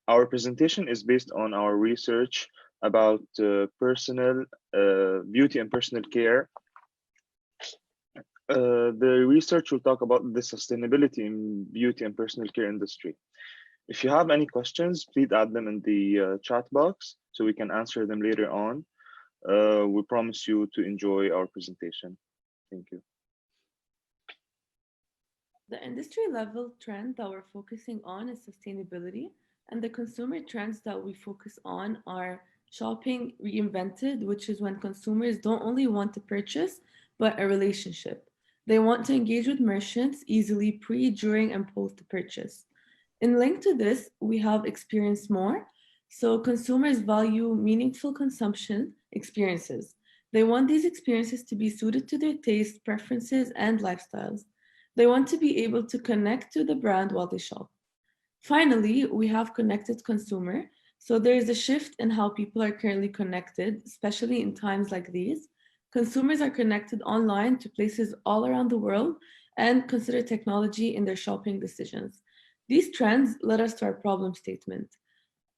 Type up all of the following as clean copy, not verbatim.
Our presentation is based on our research about personal beauty and personal care. The research will talk about the sustainability in beauty and personal care industry. If you have any questions, please add them in the chat box so we can answer them later on. We promise you to enjoy our presentation. Thank you. The industry level trend that we're focusing on is sustainability, and the consumer trends that we focus on are shopping reinvented, which is when consumers don't only want to purchase, but a relationship. They want to engage with merchants easily pre, during, and post purchase. In link to this, we have experience more. So consumers value meaningful consumption experiences. They want these experiences to be suited to their tastes, preferences, and lifestyles. They want to be able to connect to the brand while they shop. Finally, we have connected consumer. So there is a shift in how people are currently connected, especially in times like these. Consumers are connected online to places all around the world and consider technology in their shopping decisions. These trends led us to our problem statement.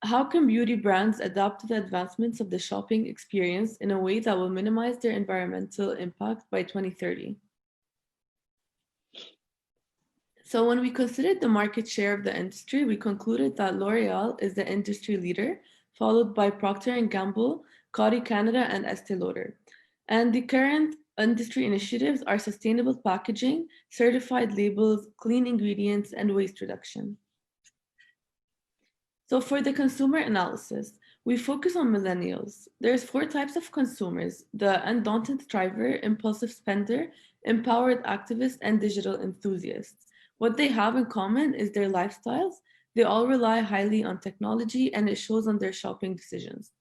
How can beauty brands adapt to the advancements of the shopping experience in a way that will minimize their environmental impact by 2030? So when we considered the market share of the industry, we concluded that L'Oreal is the industry leader, followed by Procter & Gamble, Coty Canada, and Estee Lauder. And the current industry initiatives are sustainable packaging, certified labels, clean ingredients, and waste reduction. So for the consumer analysis, we focus on millennials. There's 4 types of consumers: the undaunted striver, impulsive spender, empowered activist, and digital enthusiasts. What they have in common is their lifestyles. They all rely highly on technology, and it shows on their shopping decisions.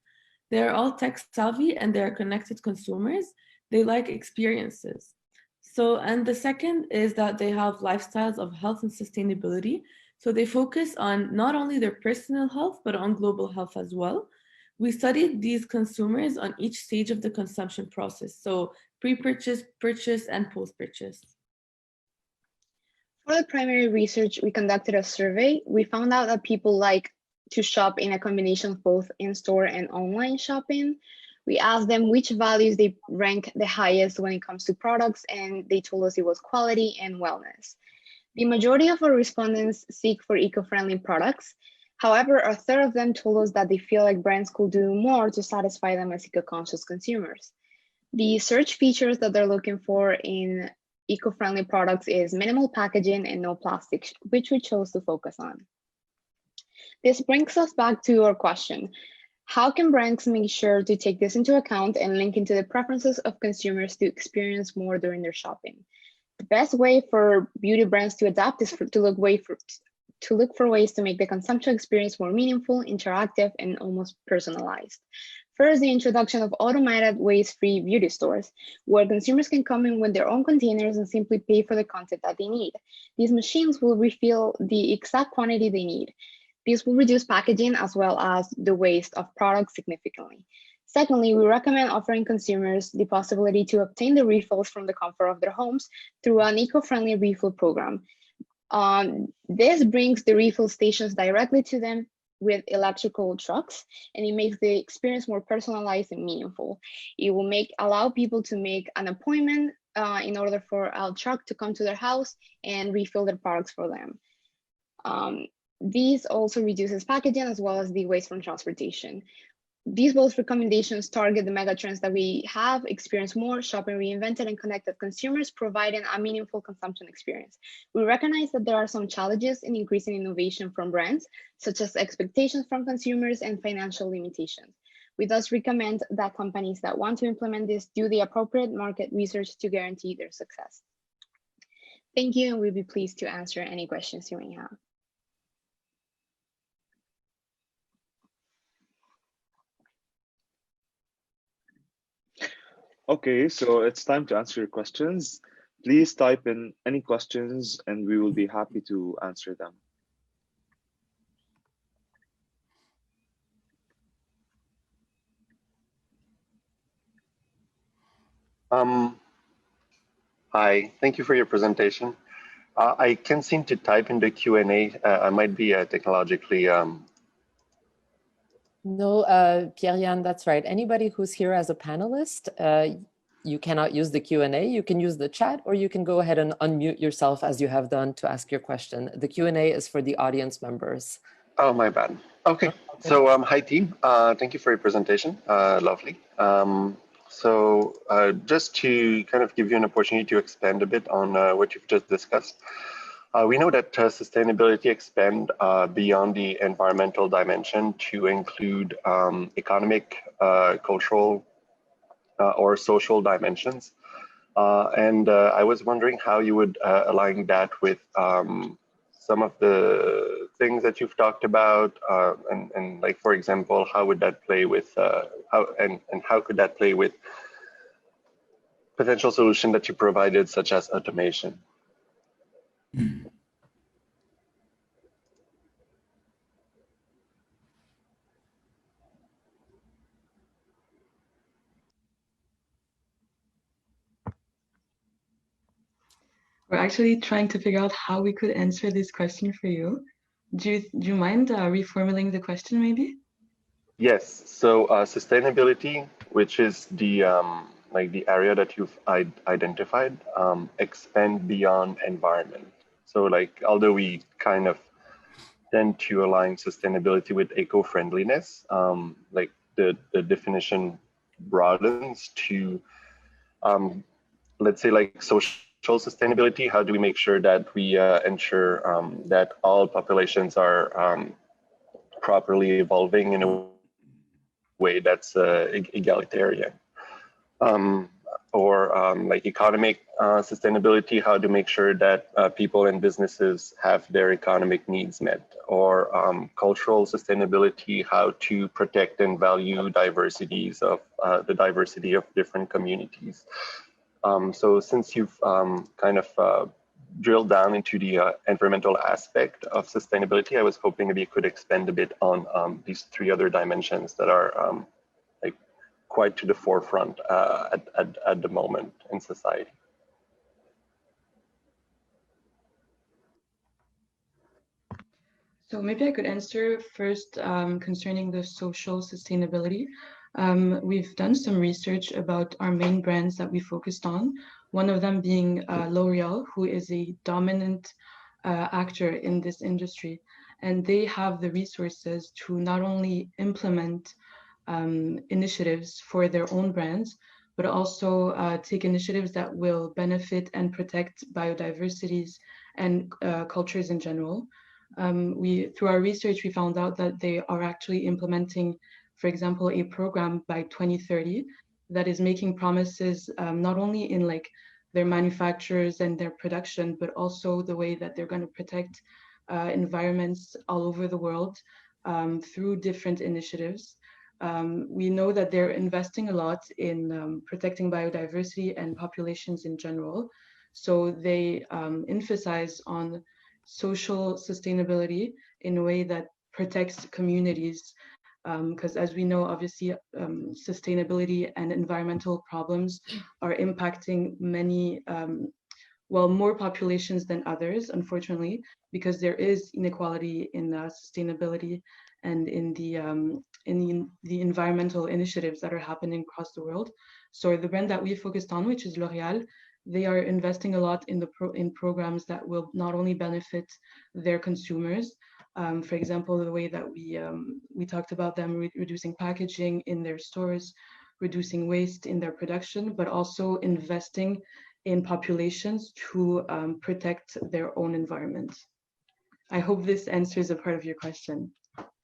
They are all tech savvy and they are connected consumers. They like experiences. So, and the second is that they have lifestyles of health and sustainability. So they focus on not only their personal health, but on global health as well. We studied these consumers on each stage of the consumption process. So pre-purchase, purchase, and post-purchase. For the primary research, we conducted a survey. We found out that people like to shop in a combination of both in-store and online shopping. We asked them which values they rank the highest when it comes to products, and they told us it was quality and wellness. The majority of our respondents seek for eco-friendly products. However, a third of them told us that they feel like brands could do more to satisfy them as eco-conscious consumers. The search features that they're looking for in eco-friendly products is minimal packaging and no plastic, which we chose to focus on. This brings us back to our question. How can brands make sure to take this into account and link into the preferences of consumers to experience more during their shopping? The best way for beauty brands to adapt is to look for ways to make the consumption experience more meaningful, interactive, and almost personalized. First, the introduction of automated waste-free beauty stores, where consumers can come in with their own containers and simply pay for the content that they need. These machines will refill the exact quantity they need. This will reduce packaging as well as the waste of products significantly. Secondly, we recommend offering consumers the possibility to obtain the refills from the comfort of their homes through an eco-friendly refill program. This brings the refill stations directly to them with electrical trucks, and it makes the experience more personalized and meaningful. It will allow people to make an appointment in order for a truck to come to their house and refill their products for them. These also reduces packaging as well as the waste from transportation. These both recommendations target the mega trends that we have: experience more, shopping reinvented, and connected consumers, providing a meaningful consumption experience. We recognize that there are some challenges in increasing innovation from brands, such as expectations from consumers and financial limitations. We thus recommend that companies that want to implement this do the appropriate market research to guarantee their success. Thank you, and we'll be pleased to answer any questions you may have. Okay, so it's time to answer your questions. Please type in any questions and we will be happy to answer them. Hi, thank you for your presentation. I can't seem to type in the Q&A. I might be technologically No, Pierre-Yann, that's right. Anybody who's here as a panelist, you cannot use the Q&A. You can use the chat, or you can go ahead and unmute yourself as you have done to ask your question. The Q&A is for the audience members. Oh, my bad. Okay. So, hi team. Thank you for your presentation. Lovely. Just to kind of give you an opportunity to expand a bit on what you've just discussed. We know that sustainability expand beyond the environmental dimension to include economic, cultural, or social dimensions. I was wondering how you would align that with some of the things that you've talked about, and like, for example, how would that play with, how could that play with potential solution that you provided, such as automation? We're actually trying to figure out how we could answer this question for you. Do you mind reformulating the question maybe? Yes. So sustainability, which is the like the area that you've identified, expand beyond environment. So like, although we kind of tend to align sustainability with eco-friendliness, like the definition broadens to, let's say, like social sustainability. How do we make sure that we ensure that all populations are properly evolving in a way that's egalitarian? Like economic sustainability, how to make sure that people and businesses have their economic needs met, or cultural sustainability, how to protect and value diversities of the diversity of different communities. So since you've kind of drilled down into the environmental aspect of sustainability, I was hoping maybe you could expand a bit on these three other dimensions that are like quite to the forefront at the moment in society. So maybe I could answer first concerning the social sustainability. We've done some research about our main brands that we focused on, one of them being L'Oreal, who is a dominant actor in this industry. And they have the resources to not only implement initiatives for their own brands, but also take initiatives that will benefit and protect biodiversities and cultures in general. Through our research, we found out that they are actually implementing, for example, a program by 2030 that is making promises not only in like their manufacturers and their production, but also the way that they're going to protect environments all over the world through different initiatives. We know that they're investing a lot in protecting biodiversity and populations in general. So they emphasize on social sustainability in a way that protects communities, because as we know, obviously, sustainability and environmental problems are impacting many, well, more populations than others, unfortunately, because there is inequality in sustainability and in the environmental initiatives that are happening across the world. So the brand that we focused on, which is L'Oreal, they are investing a lot in programs that will not only benefit their consumers, for example, the way that we talked about them reducing packaging in their stores, reducing waste in their production, but also investing in populations to protect their own environment. I hope this answers a part of your question.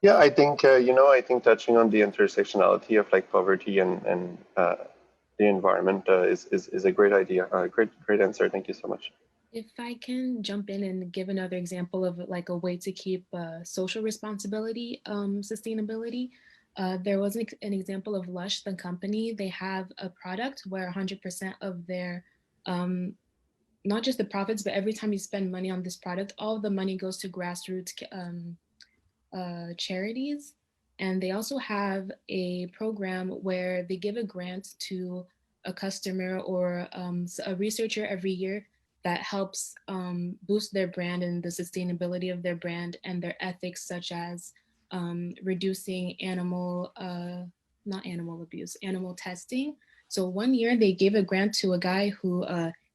Yeah, I think, I think touching on the intersectionality of like poverty and the environment is a great idea. Great answer. Thank you so much. If I can jump in and give another example of like a way to keep social responsibility, sustainability. There was an example of Lush, the company. They have a product where 100% of their, not just the profits, but every time you spend money on this product, all the money goes to grassroots charities. And they also have a program where they give a grant to a customer or a researcher every year that helps boost their brand and the sustainability of their brand and their ethics, such as reducing not animal abuse, animal testing. So one year they gave a grant to a guy who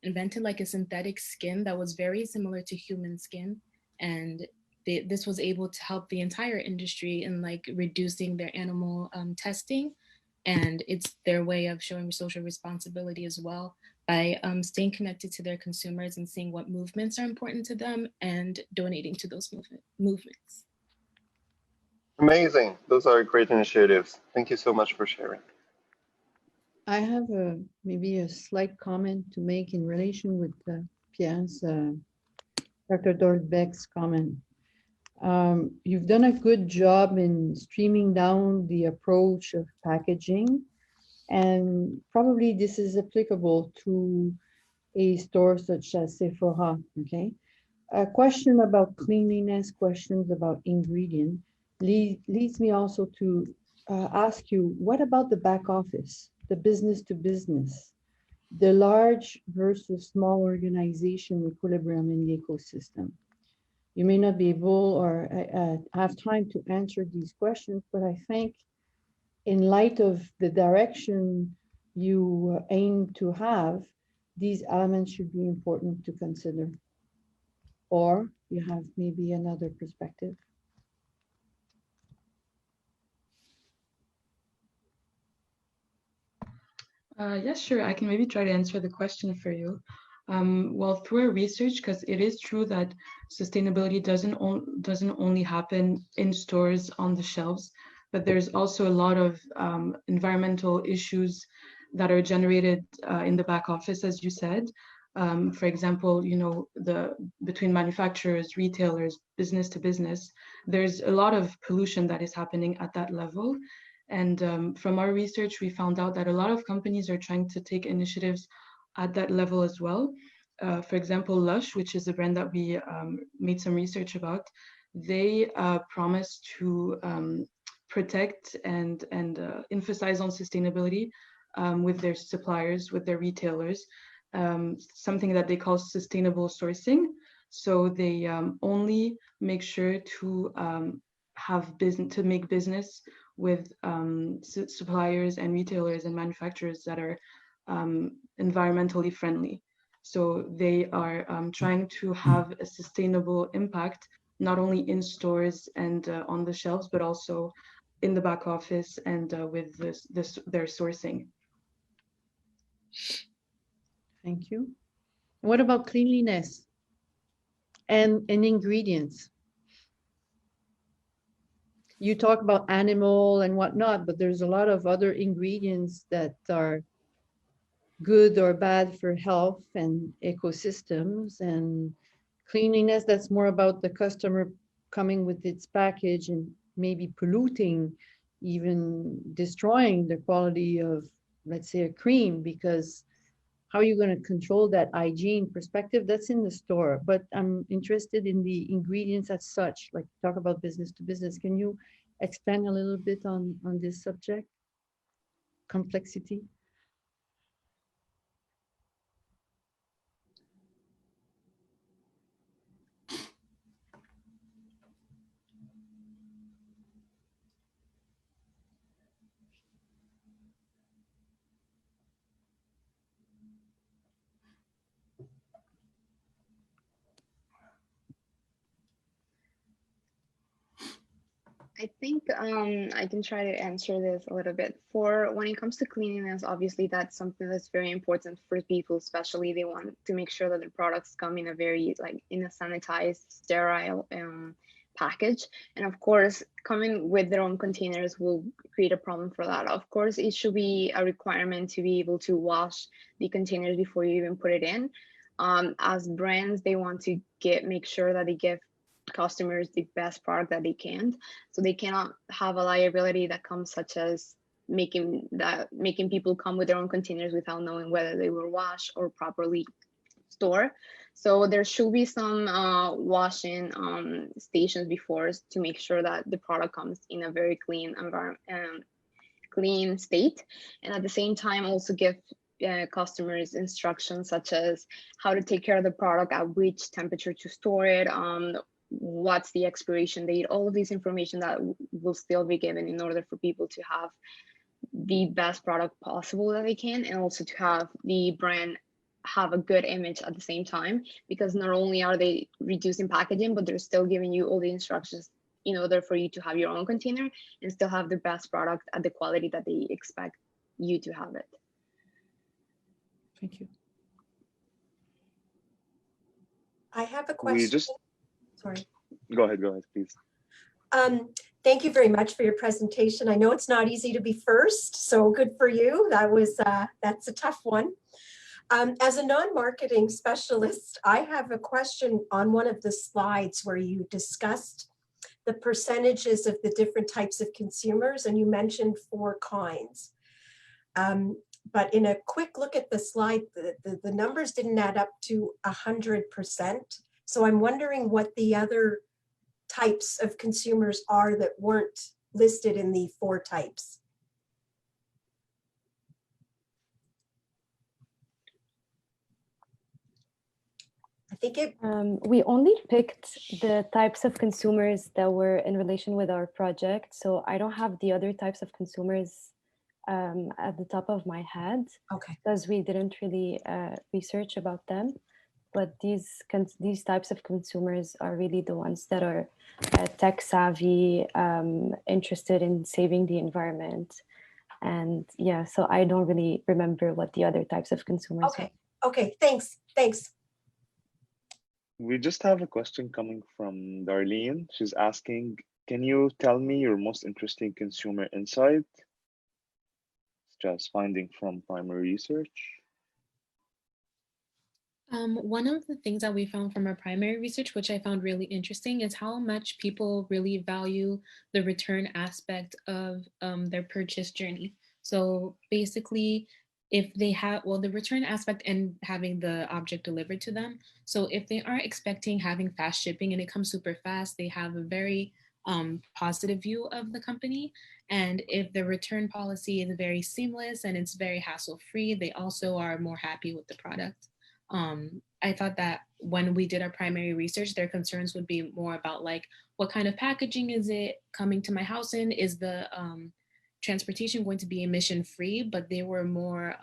invented like a synthetic skin that was very similar to human skin. And this was able to help the entire industry in like reducing their animal testing. And it's their way of showing social responsibility as well by staying connected to their consumers and seeing what movements are important to them and donating to those movements. Amazing. Those are great initiatives. Thank you so much for sharing. I have maybe a slight comment to make in relation with Pierre's, Dr. Dolbeck's comment. You've done a good job in streaming down the approach of packaging, and probably this is applicable to a store such as Sephora, okay? A question about cleanliness, questions about ingredient leads me also to ask you, what about the back office, the business to business, the large versus small organization equilibrium in the ecosystem? You may not be able or have time to answer these questions, but I think in light of the direction you aim to have, these elements should be important to consider. Or you have maybe another perspective. Yes, sure. I can maybe try to answer the question for you. Well, through our research, because it is true that sustainability doesn't only happen in stores on the shelves, but there's also a lot of environmental issues that are generated in the back office, as you said. For example, you know, between manufacturers, retailers, business to business, there's a lot of pollution that is happening at that level. And from our research, we found out that a lot of companies are trying to take initiatives at that level as well. For example, Lush, which is a brand that we made some research about, they promise to protect and emphasize on sustainability with their suppliers, with their retailers, something that they call sustainable sourcing. So they only make sure to make business with suppliers and retailers and manufacturers that are environmentally friendly. So they are trying to have a sustainable impact, not only in stores and on the shelves, but also in the back office and with their sourcing. Thank you. What about cleanliness and ingredients? You talk about animal and whatnot, but there's a lot of other ingredients that are good or bad for health and ecosystems, and cleanliness, that's more about the customer coming with its package and maybe polluting, even destroying the quality of, let's say, a cream, because how are you going to control that hygiene perspective? That's in the store, but I'm interested in the ingredients as such, like talk about business to business. Can you expand a little bit on this subject? Complexity. I think I can try to answer this a little bit. For when it comes to cleanliness, obviously that's something that's very important for people, especially they want to make sure that the products come in a very in a sanitized, sterile package. And of course, coming with their own containers will create a problem for that. Of course, it should be a requirement to be able to wash the containers before you even put it in. As brands, they want to make sure that they give customers the best product that they can, so they cannot have a liability that comes, such as making people come with their own containers without knowing whether they were washed or properly stored. So there should be some washing stations before, to make sure that the product comes in a very clean environment, clean state, and at the same time also give customers instructions such as how to take care of the product, at which temperature to store it, what's the expiration date, all of this information that will still be given in order for people to have the best product possible that they can, and also to have the brand have a good image at the same time, because not only are they reducing packaging, but they're still giving you all the instructions in order for you to have your own container and still have the best product at the quality that they expect you to have it. Thank you. I have a question. Sorry. Go ahead, please. Thank you very much for your presentation. I know it's not easy to be first, so good for you. That's a tough one. As a non-marketing specialist, I have a question on one of the slides where you discussed the percentages of the different types of consumers, and you mentioned 4 kinds. But in a quick look at the slide, the numbers didn't add up to 100%. So I'm wondering what the other types of consumers are that weren't listed in the 4 types. I think we only picked the types of consumers that were in relation with our project. So I don't have the other types of consumers at the top of my head, okay, because we didn't really research about them. But these types of consumers are really the ones that are tech savvy, interested in saving the environment. And yeah, so I don't really remember what the other types of consumers are. Okay, thanks. We just have a question coming from Darlene. She's asking, can you tell me your most interesting consumer insight? It's just finding from primary research. One of the things that we found from our primary research, which I found really interesting, is how much people really value the return aspect of their purchase journey. So basically, if they have, well, the return aspect and having the object delivered to them. So if they are expecting having fast shipping and it comes super fast, they have a very positive view of the company. And if the return policy is very seamless and it's very hassle-free, they also are more happy with the product. I thought that when we did our primary research, their concerns would be more about like, what kind of packaging is it coming to my house in? Is the transportation going to be emission free? But they were more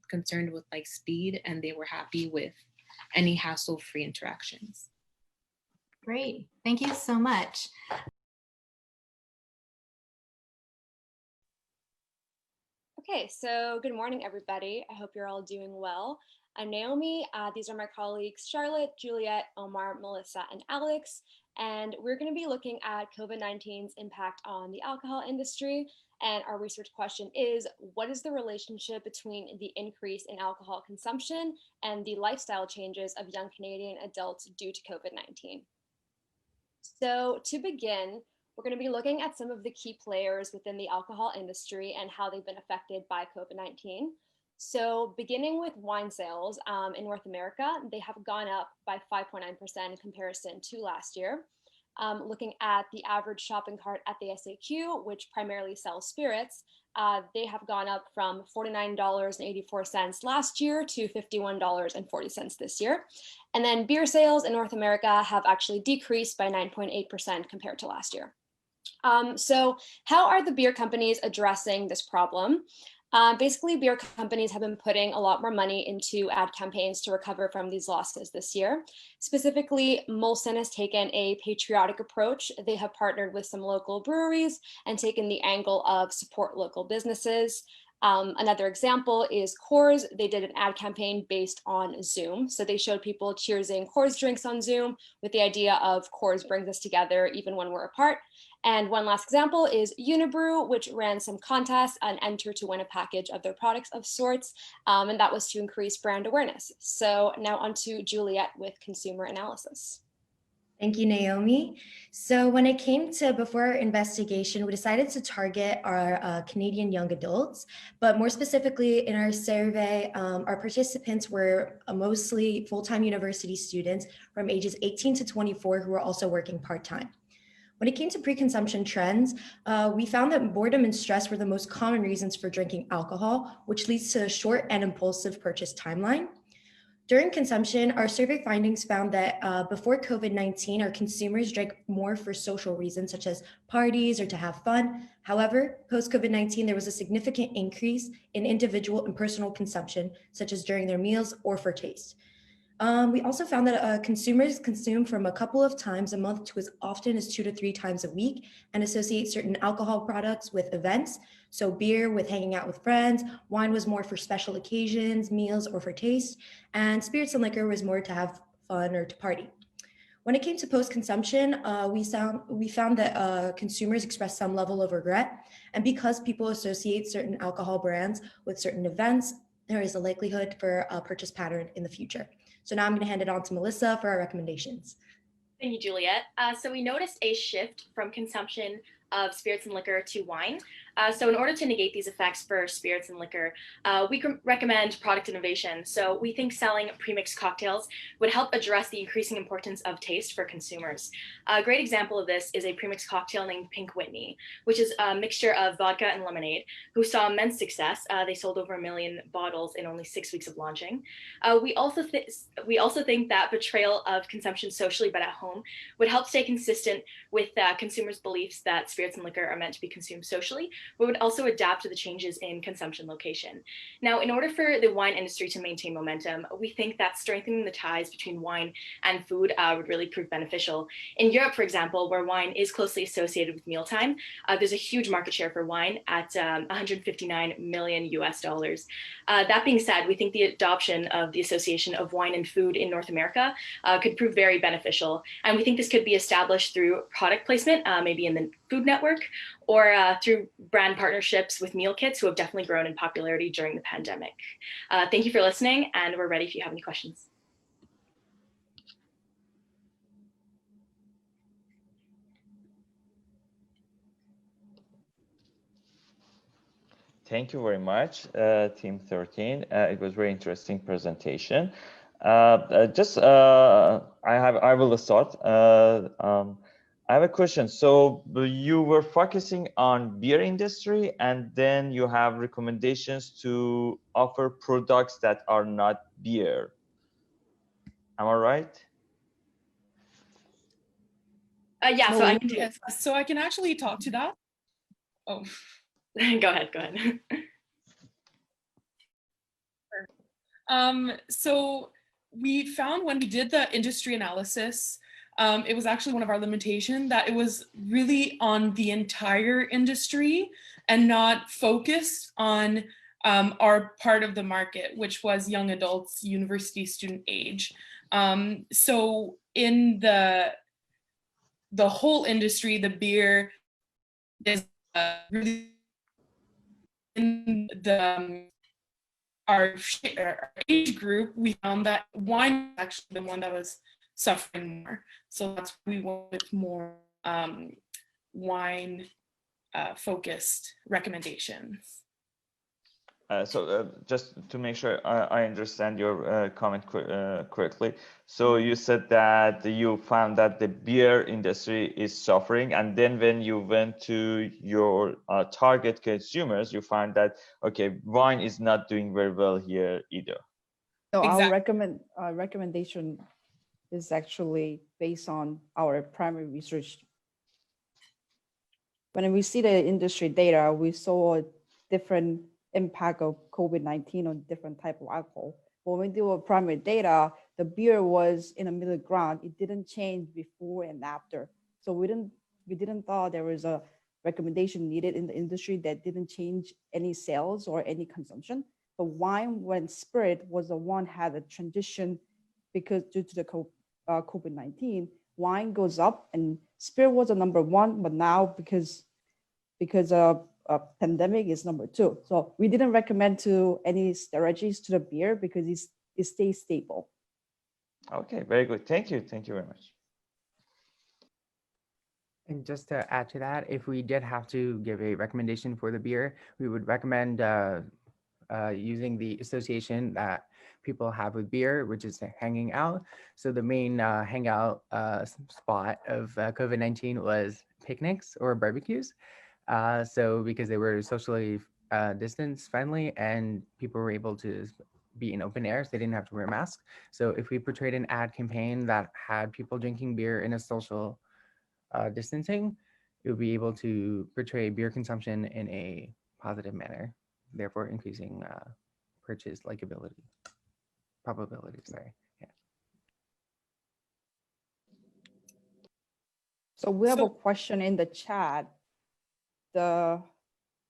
concerned with like speed, and they were happy with any hassle-free interactions. Great, thank you so much. Okay, so good morning, everybody. I hope you're all doing well. I'm Naomi. These are my colleagues, Charlotte, Juliet, Omar, Melissa, and Alex. And we're going to be looking at COVID-19's impact on the alcohol industry. And our research question is, what is the relationship between the increase in alcohol consumption and the lifestyle changes of young Canadian adults due to COVID-19? So to begin, we're going to be looking at some of the key players within the alcohol industry and how they've been affected by COVID-19. So beginning with wine sales in North America, they have gone up by 5.9% in comparison to last year. Looking at the average shopping cart at the SAQ, which primarily sells spirits, they have gone up from $49.84 last year to $51.40 this year. And then beer sales in North America have actually decreased by 9.8% compared to last year. So how are the beer companies addressing this problem? Basically, beer companies have been putting a lot more money into ad campaigns to recover from these losses this year. Specifically, Molson has taken a patriotic approach. They have partnered with some local breweries and taken the angle of support local businesses. Another example is Coors. They did an ad campaign based on Zoom. So they showed people cheersing Coors drinks on Zoom with the idea of Coors brings us together even when we're apart. And one last example is Unibrew, which ran some contests and entered to win a package of their products of sorts. And that was to increase brand awareness. So now on to Juliet with consumer analysis. Thank you, Naomi. So when it came to before our investigation, we decided to target our Canadian young adults, but more specifically in our survey, our participants were mostly full-time university students from ages 18 to 24 who were also working part-time. When it came to pre-consumption trends, we found that boredom and stress were the most common reasons for drinking alcohol, which leads to a short and impulsive purchase timeline. During consumption, our survey findings found that before COVID-19, our consumers drank more for social reasons, such as parties or to have fun. However, post-COVID-19, there was a significant increase in individual and personal consumption, such as during their meals or for taste. We also found that consumers consume from a couple of times a month to as often as 2 to 3 times a week and associate certain alcohol products with events. So beer with hanging out with friends, wine was more for special occasions, meals, or for taste, and spirits and liquor was more to have fun or to party. When it came to post-consumption, we found that consumers expressed some level of regret. And because people associate certain alcohol brands with certain events, there is a likelihood for a purchase pattern in the future. So now I'm going to hand it on to Melissa for our recommendations. Thank you, Juliet. So we noticed a shift from consumption of spirits and liquor to wine. So in order to negate these effects for spirits and liquor, we recommend product innovation. So we think selling premixed cocktails would help address the increasing importance of taste for consumers. A great example of this is a premixed cocktail named Pink Whitney, which is a mixture of vodka and lemonade, who saw immense success. They sold over 1 million bottles in only 6 weeks of launching. We also think that portrayal of consumption socially but at home would help stay consistent with consumers' beliefs that spirits and liquor are meant to be consumed socially, but would also adapt to the changes in consumption location. Now, in order for the wine industry to maintain momentum, we think that strengthening the ties between wine and food would really prove beneficial. In Europe, for example, where wine is closely associated with mealtime, there's a huge market share for wine at 159 million US dollars. That being said, we think the adoption of the association of wine and food in North America could prove very beneficial. And we think this could be established through product placement, maybe in the Food Network, or through brand partnerships with meal kits, who have definitely grown in popularity during the pandemic. Thank you for listening, and we're ready if you have any questions. Thank you very much, Team 13. It was a very interesting presentation. I will start. I have a question. So you were focusing on beer industry, and then you have recommendations to offer products that are not beer. Am I right? Yeah, so so I can actually talk to that. Oh, go ahead. So we found when we did the industry analysis, it was actually one of our limitations that it was really on the entire industry and not focused on our part of the market, which was young adults, university student age. So in the whole industry, the beer is really in our age group, we found that wine was actually the one that was suffering more. So that's why we went with more wine focused recommendations. So just to make sure I understand your comment correctly. So you said that you found that the beer industry is suffering, and then when you went to your target consumers, you find that, okay, wine is not doing very well here either. So our recommendation is actually based on our primary research. When we see the industry data, we saw a different impact of COVID-19 on different type of alcohol. When we do our primary data, the beer was in the middle ground. It didn't change before and after. So we didn't thought there was a recommendation needed in the industry that didn't change any sales or any consumption. But wine, when spirit was the one had a transition because due to the COVID-19, wine goes up and spirit was the number one, but now because of pandemic is number two. So we didn't recommend to any strategies to the beer because it stays stable. Okay, very good. Thank you. Thank you very much. And just to add to that, if we did have to give a recommendation for the beer, we would recommend using the association that people have with beer, which is hanging out. So the main hangout spot of COVID-19 was picnics or barbecues. So because they were socially distance friendly and people were able to be in open air, so they didn't have to wear masks. So if we portrayed an ad campaign that had people drinking beer in a social distancing, it would be able to portray beer consumption in a positive manner, therefore increasing purchase likability, probability, sorry. Yeah. So we have a question in the chat. The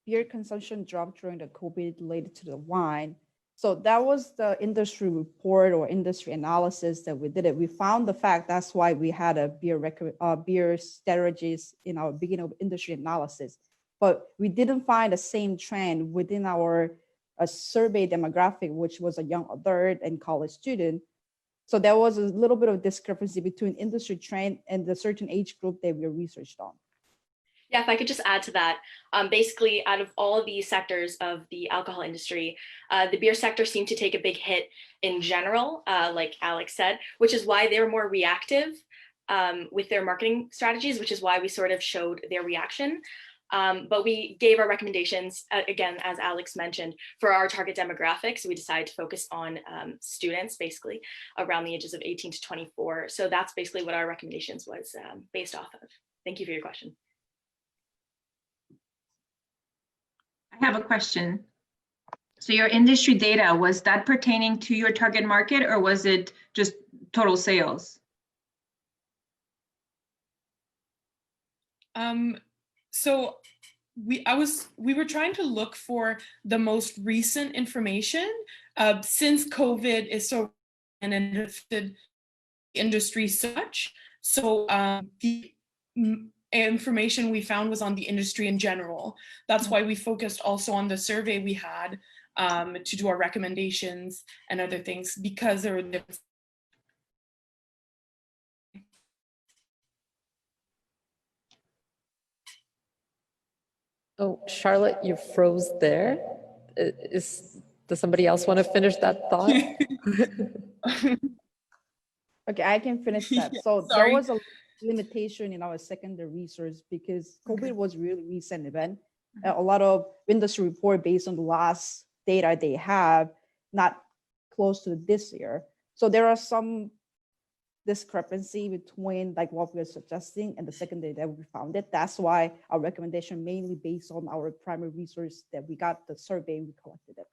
beer consumption dropped during the COVID related to the wine. So that was the industry report or industry analysis that we did it. We found the fact that's why we had a beer strategies in our beginning of industry analysis, but we didn't find the same trend within our survey demographic, which was a young adult and college student. So there was a little bit of discrepancy between industry trend and the certain age group that we researched on. Yeah, if I could just add to that, basically out of all of the sectors of the alcohol industry, the beer sector seemed to take a big hit in general, like Alex said, which is why they were more reactive with their marketing strategies, which is why we sort of showed their reaction. But we gave our recommendations, again, as Alex mentioned, for our target demographics. We decided to focus on students, basically, around the ages of 18 to 24. So that's basically what our recommendations was based off of. Thank you for your question. I have a question. So your industry data, was that pertaining to your target market or was it just total sales? So we were trying to look for the most recent information since COVID is so and affected the industry so much. So the information we found was on the industry in general. That's why we focused also on the survey we had to do our recommendations and other things, because there were different. Oh, Charlotte, you froze there. Does somebody else want to finish that thought? Okay, I can finish that. So there was a limitation in our secondary research because COVID was really recent event. A lot of industry report based on the last data they have, not close to this year. So there are some discrepancy between like what we're suggesting and the secondary that we found it. That's why our recommendation mainly based on our primary research that we got the survey and we collected it.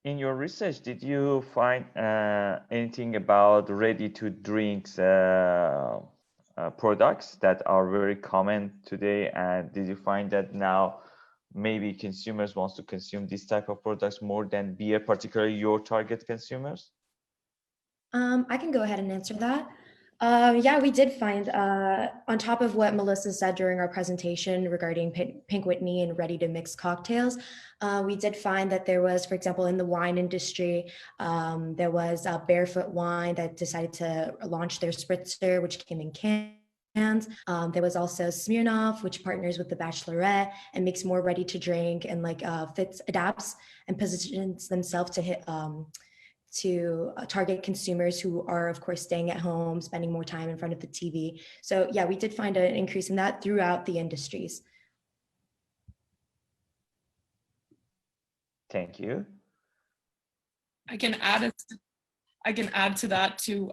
In your research, did you find anything about ready-to-drink products that are very common today? And did you find that now maybe consumers want to consume this type of products more than beer, particularly your target consumers? I can go ahead and answer that. Yeah, we did find, on top of what Melissa said during our presentation regarding Pink Whitney and ready-to-mix cocktails, we did find that there was, for example, in the wine industry, there was a Barefoot Wine that decided to launch their spritzer, which came in cans. There was also Smirnoff, which partners with the Bachelorette and makes more ready-to-drink and like adapts and positions themselves to hit to target consumers who are, of course, staying at home, spending more time in front of the TV. So yeah, we did find an increase in that throughout the industries. Thank you. I can add to that to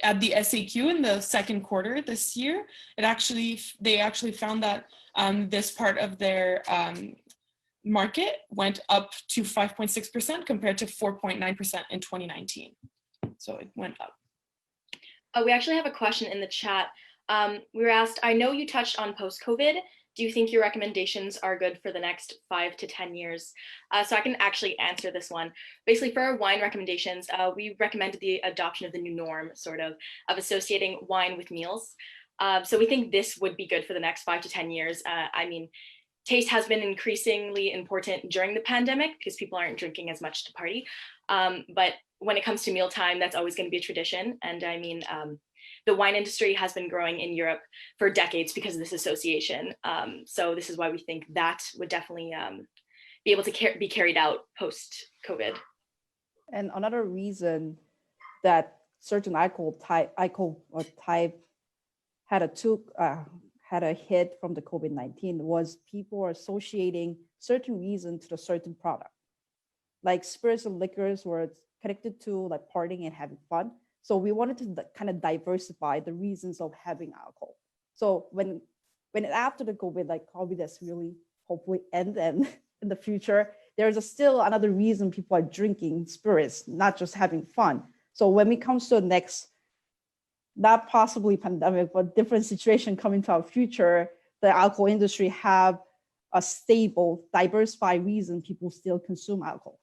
at the SAQ in the second quarter this year. They actually found that this part of their market went up to 5.6% compared to 4.9% in 2019. So it went up. We actually have a question in the chat. We were asked, I know you touched on post-COVID. Do you think your recommendations are good for the next 5 to 10 years? So I can actually answer this one. Basically, for our wine recommendations, we recommended the adoption of the new norm, sort of associating wine with meals. So we think this would be good for the next 5 to 10 years. I mean, taste has been increasingly important during the pandemic because people aren't drinking as much to party. But when it comes to mealtime, that's always going to be a tradition. And I mean, the wine industry has been growing in Europe for decades because of this association. So this is why we think that would definitely be able to be carried out post-COVID. And another reason that certain alcohol type had a hit from the COVID-19 was people are associating certain reason to the certain product. Like spirits and liquors were connected to like partying and having fun. So we wanted to kind of diversify the reasons of having alcohol. So when after the COVID, like COVID that's really hopefully end and in the future, there's still another reason people are drinking spirits, not just having fun. So when it comes to the next, not possibly pandemic, but different situation coming to our future, the alcohol industry have a stable, diversified reason people still consume alcohol.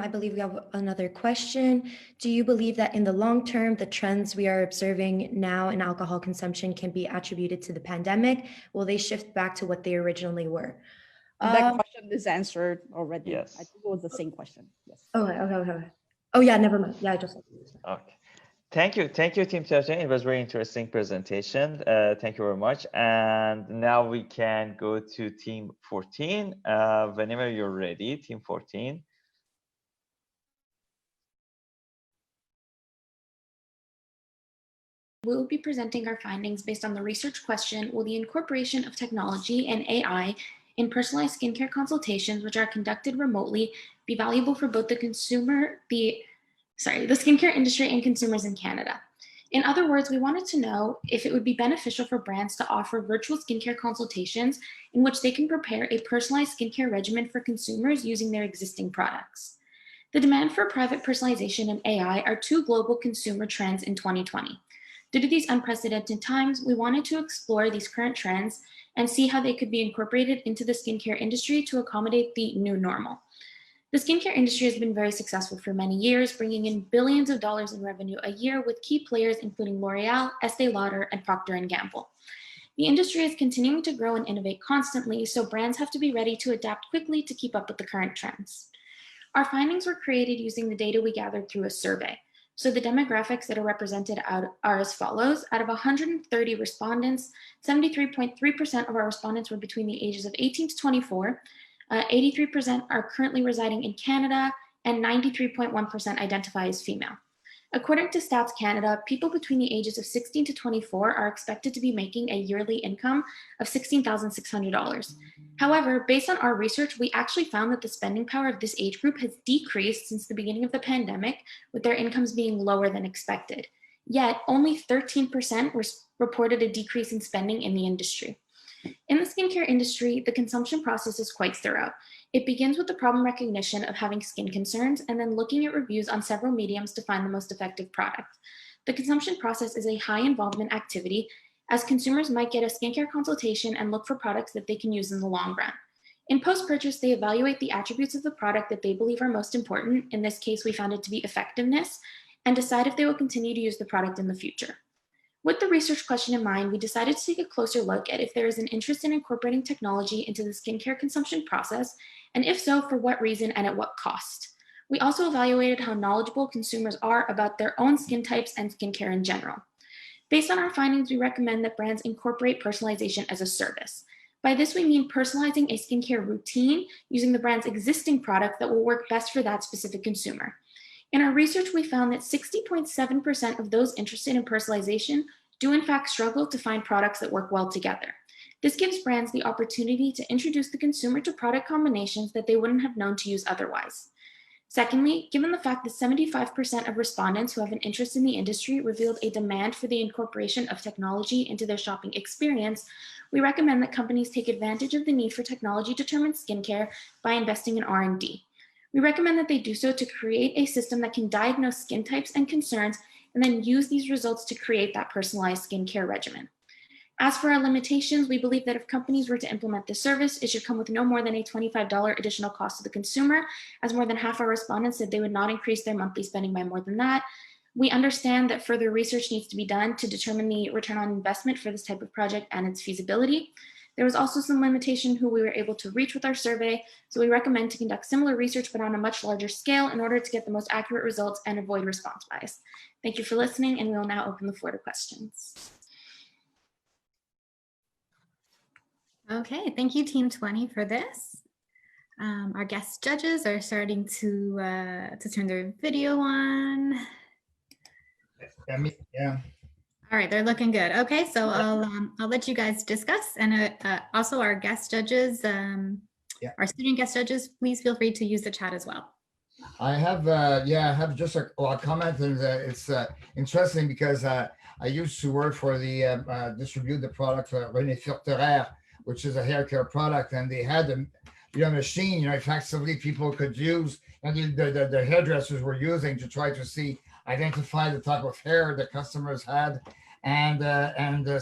I believe we have another question. Do you believe that in the long term, the trends we are observing now in alcohol consumption can be attributed to the pandemic? Will they shift back to what they originally were? That question is answered already. Yes. I think it was the same question. Yes. Okay. Oh yeah, never mind. Yeah, I just. Okay. Thank you, Team 13. It was very interesting presentation. Thank you very much. And now we can go to Team 14. Whenever you're ready, Team 14. We'll be presenting our findings based on the research question, will the incorporation of technology and AI in personalized skincare consultations, which are conducted remotely, be valuable for both the skincare industry and consumers in Canada? In other words, we wanted to know if it would be beneficial for brands to offer virtual skincare consultations in which they can prepare a personalized skincare regimen for consumers using their existing products. The demand for private personalization and AI are two global consumer trends in 2020. Due to these unprecedented times, we wanted to explore these current trends and see how they could be incorporated into the skincare industry to accommodate the new normal. The skincare industry has been very successful for many years, bringing in billions of dollars in revenue a year with key players including L'Oreal, Estée Lauder, and Procter & Gamble. The industry is continuing to grow and innovate constantly, so brands have to be ready to adapt quickly to keep up with the current trends. Our findings were created using the data we gathered through a survey. So the demographics that are represented are as follows. Out of 130 respondents, 73.3% of our respondents were between the ages of 18 to 24, 83% are currently residing in Canada, and 93.1% identify as female. According to Stats Canada, people between the ages of 16 to 24 are expected to be making a yearly income of $16,600. However, based on our research, we actually found that the spending power of this age group has decreased since the beginning of the pandemic, with their incomes being lower than expected. Yet, only 13% reported a decrease in spending in the industry. In the skincare industry, the consumption process is quite thorough. It begins with the problem recognition of having skin concerns and then looking at reviews on several mediums to find the most effective product. The consumption process is a high involvement activity as consumers might get a skincare consultation and look for products that they can use in the long run. In post-purchase, they evaluate the attributes of the product that they believe are most important. In this case, we found it to be effectiveness, and decide if they will continue to use the product in the future. With the research question in mind, we decided to take a closer look at if there is an interest in incorporating technology into the skincare consumption process, and if so, for what reason and at what cost. We also evaluated how knowledgeable consumers are about their own skin types and skincare in general. Based on our findings, we recommend that brands incorporate personalization as a service. By this, we mean personalizing a skincare routine using the brand's existing product that will work best for that specific consumer. In our research, we found that 60.7% of those interested in personalization do in fact struggle to find products that work well together. This gives brands the opportunity to introduce the consumer to product combinations that they wouldn't have known to use otherwise. Secondly, given the fact that 75% of respondents who have an interest in the industry revealed a demand for the incorporation of technology into their shopping experience, we recommend that companies take advantage of the need for technology-determined skincare by investing in R&D. We recommend that they do so to create a system that can diagnose skin types and concerns and then use these results to create that personalized skincare regimen. As for our limitations, we believe that if companies were to implement this service, it should come with no more than a $25 additional cost to the consumer, as more than half our respondents said they would not increase their monthly spending by more than that. We understand that further research needs to be done to determine the return on investment for this type of project and its feasibility. There was also some limitation who we were able to reach with our survey, so we recommend to conduct similar research but on a much larger scale in order to get the most accurate results and avoid response bias. Thank you for listening, and we will now open the floor to questions. Okay, thank you, Team 20, for this. Our guest judges are starting to turn their video on. Yeah. All right, they're looking good. Okay, so I'll let you guys discuss, and also our guest judges, our student guest judges, please feel free to use the chat as well. I have I have just a comment, and it's interesting because I used to work for the distribute the product REDEFINING, which is a hair care product, and they had a machine, effectively people could use, and the hairdressers were using to try to identify the type of hair the customers had, and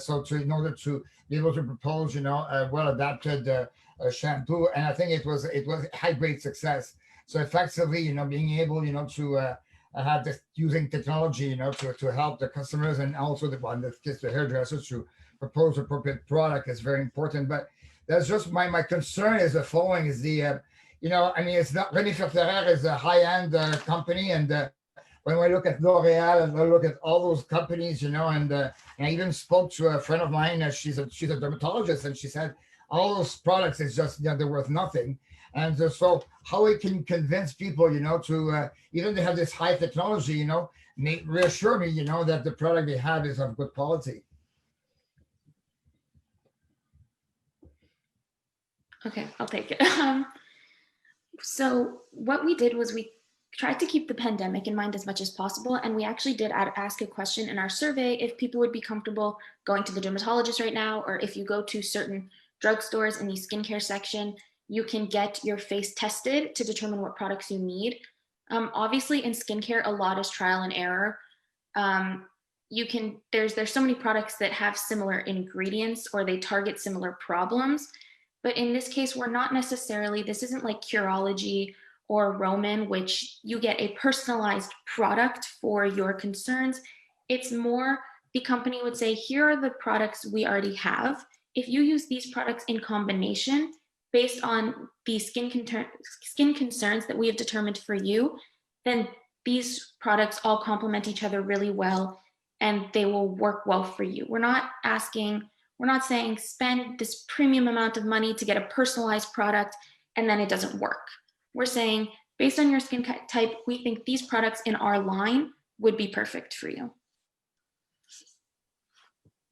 so in order to be able to propose, a well adapted shampoo, and I think it was had great success. So effectively, being able, to have this using technology, to help the customers and also the hairdressers to propose appropriate product is very important. But that's just my concern is the following: is it's not REDEFINING is a high-end company, and when we look at L'Oreal and we look at all those companies, and I even spoke to a friend of mine. She's a dermatologist, and she said all those products is just they're worth nothing. And so how we can convince people, to even to have this high technology, reassure me, that the product they have is of good quality. Okay, I'll take it. So what we did was we tried to keep the pandemic in mind as much as possible. And we actually did ask a question in our survey if people would be comfortable going to the dermatologist right now, or if you go to certain drugstores in the skincare section, you can get your face tested to determine what products you need. Obviously in skincare, a lot is trial and error. There's so many products that have similar ingredients or they target similar problems. But in this case, we're not necessarily, this isn't like Curology or Roman, which you get a personalized product for your concerns. It's more, the company would say, here are the products we already have. If you use these products in combination, based on the skin concerns that we have determined for you, then these products all complement each other really well and they will work well for you. We're not saying spend this premium amount of money to get a personalized product and then it doesn't work. We're saying based on your skin type, we think these products in our line would be perfect for you.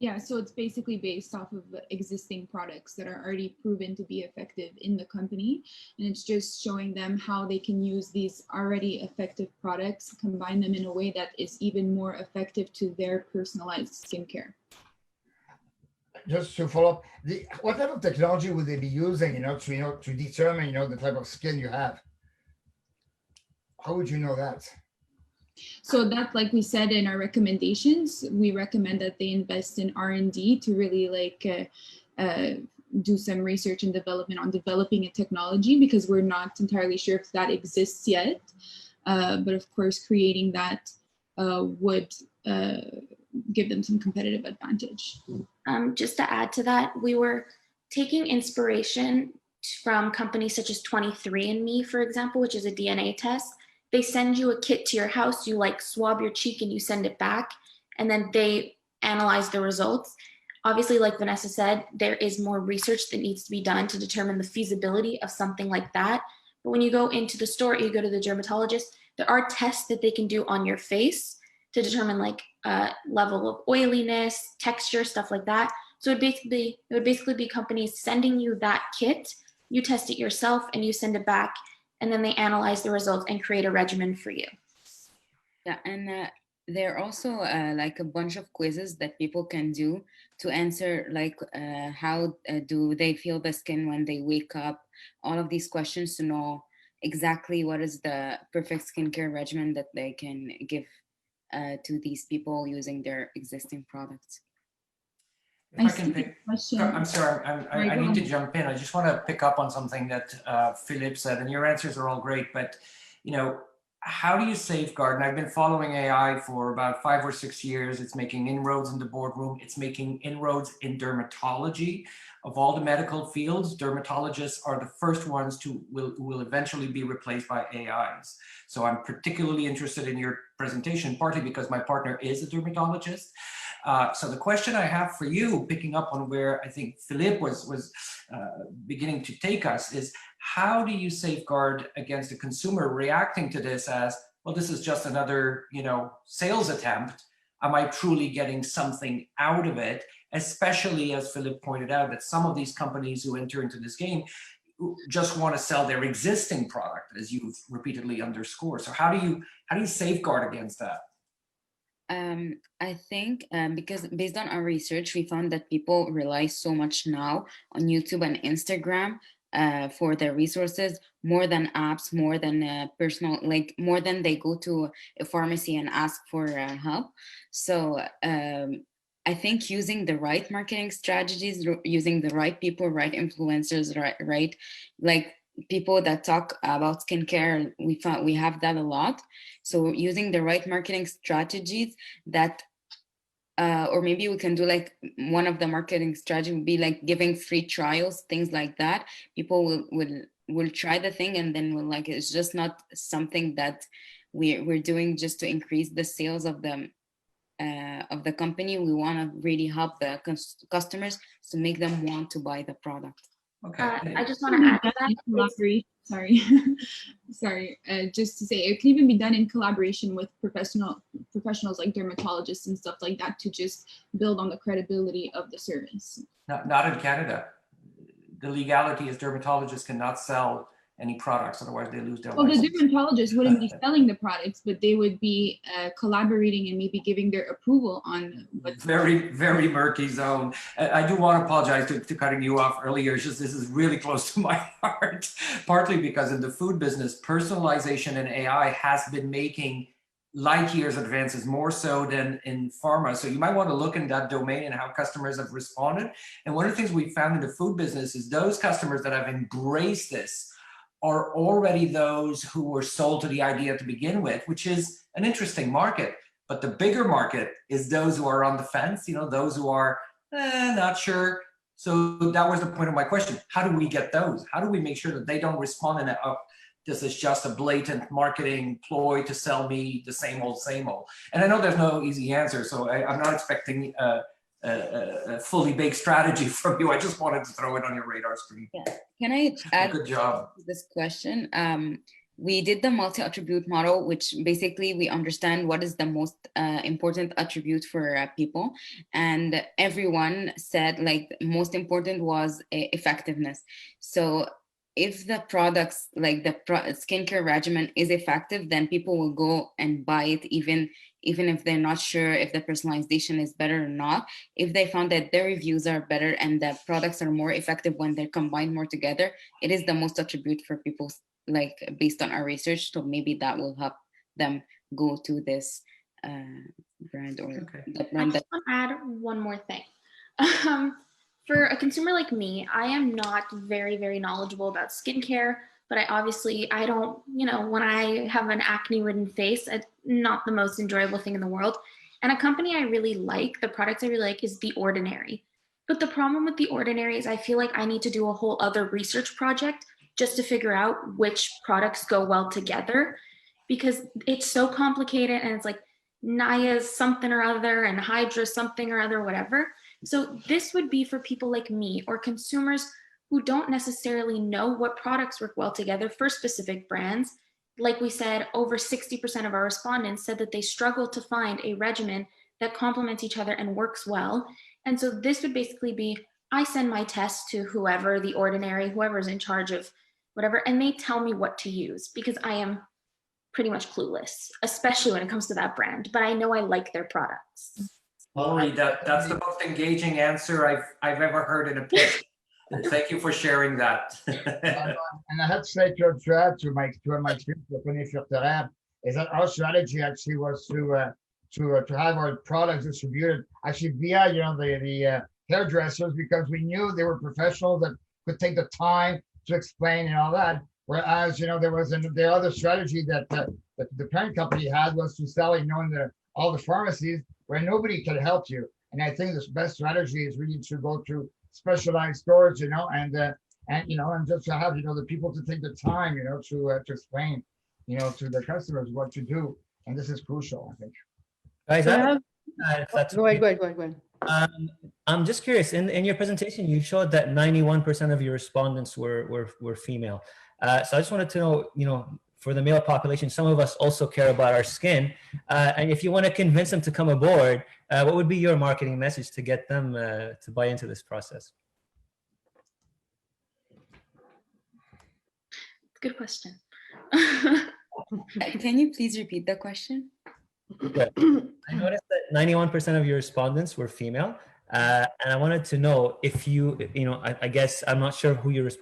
Yeah, so it's basically based off of existing products that are already proven to be effective in the company. And it's just showing them how they can use these already effective products, combine them in a way that is even more effective to their personalized skincare. Just to follow up, what type of technology would they be using, to determine, the type of skin you have? How would you know that? So that's, like we said in our recommendations, we recommend that they invest in R&D to really do some research and development on developing a technology, because we're not entirely sure if that exists yet. But of course, creating that would give them some competitive advantage. Just to add to that, we were taking inspiration from companies such as 23andMe, for example, which is a DNA test. They send you a kit to your house, you swab your cheek and you send it back, and then they analyze the results. Obviously, like Vanessa said, there is more research that needs to be done to determine the feasibility of something like that. But when you go into the store, you go to the dermatologist, there are tests that they can do on your face to determine level of oiliness, texture, stuff like that. So it would basically be companies sending you that kit, you test it yourself and you send it back, and then they analyze the results and create a regimen for you. Yeah, and there are also a bunch of quizzes that people can do to answer how do they feel the skin when they wake up, all of these questions to know exactly what is the perfect skincare regimen that they can give to these people using their existing products. If I can pick, I'm sorry, I need to jump in. I just want to pick up on something that Philippe said, and your answers are all great, but how do you safeguard? And I've been following AI for about 5 or 6 years. It's making inroads in the boardroom. It's making inroads in dermatology. Of all the medical fields, dermatologists are the first ones who will eventually be replaced by AIs. So I'm particularly interested in your presentation, partly because my partner is a dermatologist. So the question I have for you, picking up on where I think Philippe was beginning to take us, is how do you safeguard against a consumer reacting to this as, well, this is just another, sales attempt? Am I truly getting something out of it? Especially, as Philip pointed out, that some of these companies who enter into this game just want to sell their existing product, as you've repeatedly underscored. So how do you safeguard against that? I think because based on our research, we found that people rely so much now on YouTube and Instagram for their resources, more than apps, more than more than they go to a pharmacy and ask for help. So I think using the right marketing strategies, using the right people, right influencers, right, like people that talk about skincare, we have that a lot. So using the right marketing strategies that, or maybe we can do like one of the marketing strategy would be like giving free trials, things like that. People will try the thing and then will like, it's just not something that we're doing just to increase the sales of the company. We want to really help the customers to make them want to buy the product. Okay. I just want to add to that. Sorry, just to say, it can even be done in collaboration with professionals like dermatologists and stuff like that to just build on the credibility of the service. Not in Canada. The legality is dermatologists cannot sell any products, otherwise they lose their license. The dermatologists wouldn't be selling the products, but they would be collaborating and maybe giving their approval on what. Very, very murky zone. I do want to apologize to cutting you off earlier. It's just this is really close to my heart, partly because in the food business, personalization and AI has been making light years advances, more so than in pharma. So you might want to look in that domain and how customers have responded. And one of the things we found in the food business is those customers that have embraced this are already those who were sold to the idea to begin with, which is an interesting market. But the bigger market is those who are on the fence, those who are not sure. So that was the point of my question. How do we get those? How do we make sure that they don't respond in this is just a blatant marketing ploy to sell me the same old, same old? And I know there's no easy answer, so I'm not expecting a fully baked strategy from you. I just wanted to throw it on your radar screen. Yeah. Can I add good job to this question? We did the multi-attribute model, which basically we understand what is the most important attribute for people. And everyone said like most important was effectiveness. So if the products, like the skincare regimen is effective, then people will go and buy it even if they're not sure if the personalization is better or not. If they found that their reviews are better and the products are more effective when they're combined more together, it is the most attribute for people, like based on our research. So maybe that will help them go to this brand or the brand. I just want to add one more thing. For a consumer like me, I am not very, very knowledgeable about skincare, but I don't, when I have an acne-ridden face, it's not the most enjoyable thing in the world. And a company I really like, the products I really like, is The Ordinary. But the problem with The Ordinary is I feel like I need to do a whole other research project just to figure out which products go well together, because it's so complicated and it's like Nia's something or other and Hydra something or other, whatever. So this would be for people like me or consumers who don't necessarily know what products work well together for specific brands. Like we said, over 60% of our respondents said that they struggle to find a regimen that complements each other and works well. And so this would basically be, I send my test to whoever, The Ordinary, whoever's in charge of whatever, and they tell me what to use because I am pretty much clueless, especially when it comes to that brand, but I know I like their products. Lori, that's the most engaging answer I've ever heard in a pitch. Thank you for sharing that. And I have to say to add to my experience with Consumer is that our strategy actually was to have our products distributed actually via the hairdressers, because we knew they were professionals that could take the time to explain and all that. Whereas there was the other strategy that the parent company had was to sell in all the pharmacies where nobody could help you. And I think the best strategy is really to go to specialized stores, and just to have the people to take the time, to explain, to the customers what to do. And this is crucial, I think. Guys, go ahead. I'm just curious, in your presentation, you showed that 91% of your respondents were female. So I just wanted to know, for the male population, some of us also care about our skin. And if you want to convince them to come aboard, what would be your marketing message to get them to buy into this process? Good question. Can you please repeat the question? Yeah. I noticed that 91% of your respondents were female. And I wanted to know if I guess I'm not sure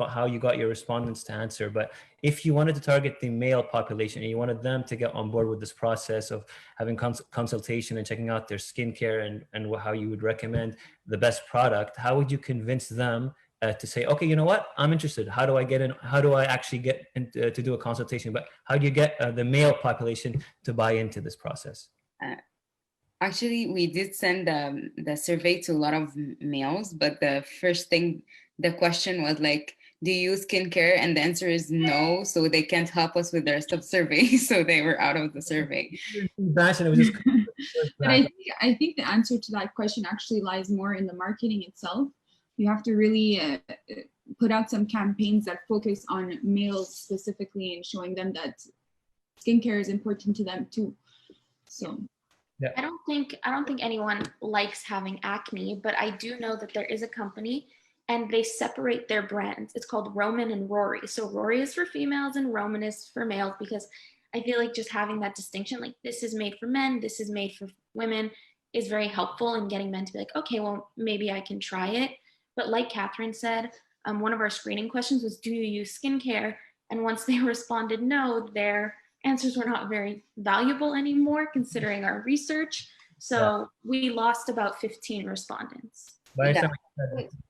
how you got your respondents to answer, but if you wanted to target the male population and you wanted them to get on board with this process of having consultation and checking out their skincare and how you would recommend the best product, how would you convince them to say, okay, you know what, I'm interested. How do I get in? How do I actually get to do a consultation? But how do you get the male population to buy into this process? Actually, we did send the survey to a lot of males, but the first thing, the question was like, do you use skincare? And the answer is no, so they can't help us with the rest of the survey, so they were out of the survey. But I think the answer to that question actually lies more in the marketing itself. You have to really put out some campaigns that focus on males specifically and showing them that skincare is important to them too. So. Yeah. I don't think anyone likes having acne, but I do know that there is a company and they separate their brands. It's called Roman and Rory. So Rory is for females and Roman is for males, because I feel like just having that distinction, like this is made for men, this is made for women, is very helpful in getting men to be like, okay, well, maybe I can try it. But like Catherine said, one of our screening questions was, do you use skincare? And once they responded no, their answers were not very valuable anymore considering our research. So we lost about 15 respondents. But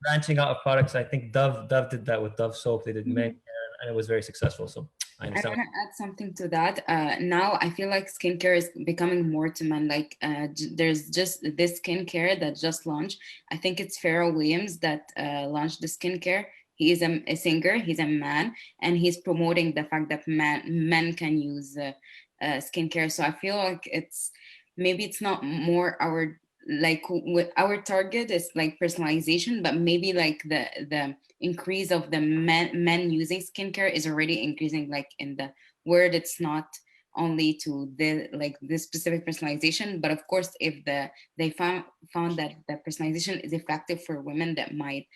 branching out of products, I think Dove did that with Dove soap. They did men and it was very successful. So I understand. I want to add something to that. Now I feel like skincare is becoming more to men. Like there's just this skincare that just launched. I think it's Pharrell Williams that launched the skincare. He is a singer, he's a man, and he's promoting the fact that men can use skincare. So I feel like maybe it's not more our target is like personalization, but maybe like the increase of the men using skincare is already increasing. Like in the word, it's not only to this specific personalization, but of course, if they found that the personalization is effective for women, that might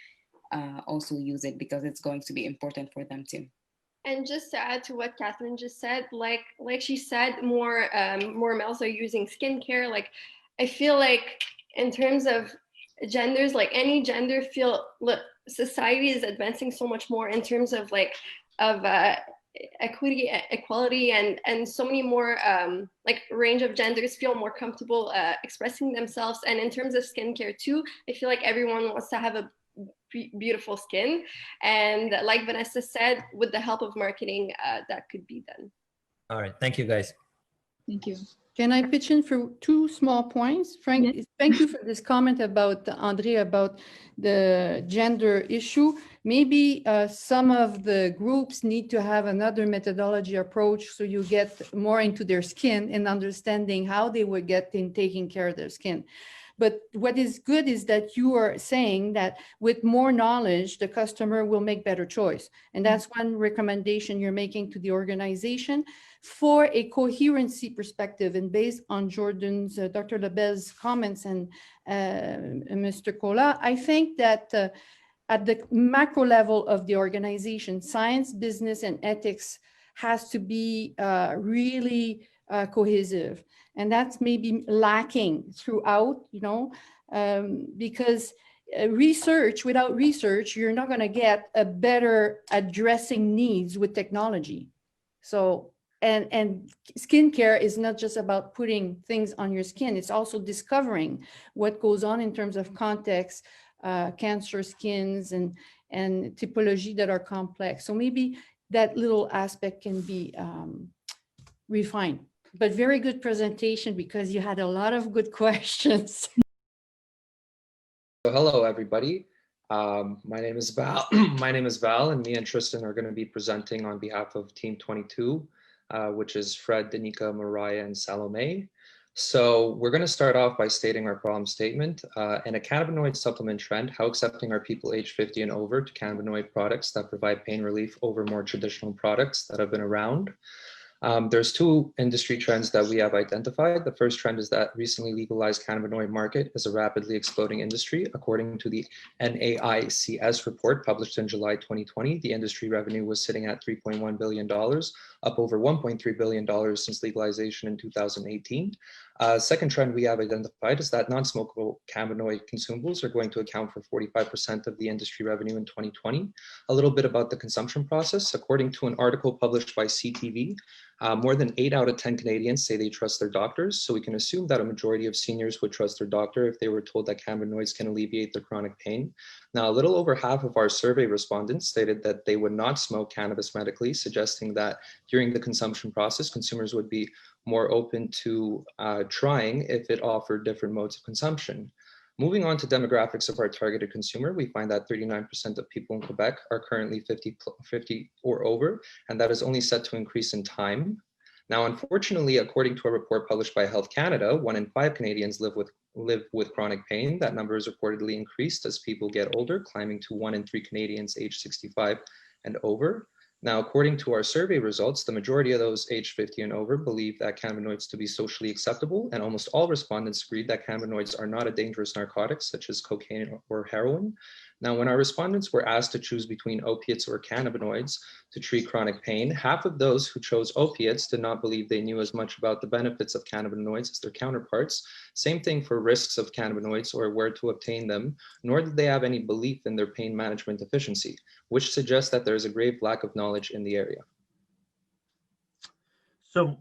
also use it because it's going to be important for them too. And just to add to what Catherine just said, like she said, more males are using skincare. Like I feel like in terms of genders, like any gender society is advancing so much more in terms of equality and so many more range of genders feel more comfortable expressing themselves. And in terms of skincare too, I feel like everyone wants to have a beautiful skin, and like Vanessa said, with the help of marketing, that could be done. All right, thank you guys. Thank you. Can I pitch in for 2 small points? Frank, yes. Thank you for this comment about André about the gender issue. Maybe some of the groups need to have another methodology approach so you get more into their skin and understanding how they would get in taking care of their skin. But what is good is that you are saying that with more knowledge, the customer will make better choice. And that's one recommendation you're making to the organization for a coherency perspective. And based on Jordan's, Dr. Lebel's comments and Mr. Kola, I think that at the macro level of the organization, science, business, and ethics has to be really cohesive. And that's maybe lacking throughout, because without research, you're not going to get a better addressing needs with technology. So, and skincare is not just about putting things on your skin. It's also discovering what goes on in terms of context, cancer skins and typology that are complex. So maybe that little aspect can be refined. But very good presentation because you had a lot of good questions. So hello, everybody. My name is Val. And me and Tristan are going to be presenting on behalf of Team 22, which is Fred, Danica, Mariah, and Salome. So we're going to start off by stating our problem statement. In a cannabinoid supplement trend, how accepting are people age 50 and over to cannabinoid products that provide pain relief over more traditional products that have been around? There's two industry trends that we have identified. The first trend is that recently legalized cannabinoid market is a rapidly exploding industry. According to the NAICS report published in July 2020, the industry revenue was sitting at $3.1 billion, up over $1.3 billion since legalization in 2018. Second trend we have identified is that non-smokable cannabinoid consumables are going to account for 45% of the industry revenue in 2020. A little bit about the consumption process. According to an article published by CTV, more than 8 out of 10 Canadians say they trust their doctors, so we can assume that a majority of seniors would trust their doctor if they were told that cannabinoids can alleviate their chronic pain. Now, a little over half of our survey respondents stated that they would not smoke cannabis medically, suggesting that during the consumption process, consumers would be more open to trying if it offered different modes of consumption. Moving on to demographics of our targeted consumer, we find that 39% of people in Quebec are currently 50 or over, and that is only set to increase in time. Now, unfortunately, according to a report published by Health Canada, 1 in 5 Canadians live with chronic pain. That number is reportedly increased as people get older, climbing to 1 in 3 Canadians aged 65 and over. Now, according to our survey results, the majority of those aged 50 and over believe that cannabinoids to be socially acceptable, and almost all respondents agreed that cannabinoids are not a dangerous narcotic such as cocaine or heroin. Now, when our respondents were asked to choose between opiates or cannabinoids to treat chronic pain, half of those who chose opiates did not believe they knew as much about the benefits of cannabinoids as their counterparts. Same thing for risks of cannabinoids or where to obtain them, nor did they have any belief in their pain management efficiency, which suggests that there is a grave lack of knowledge in the area. So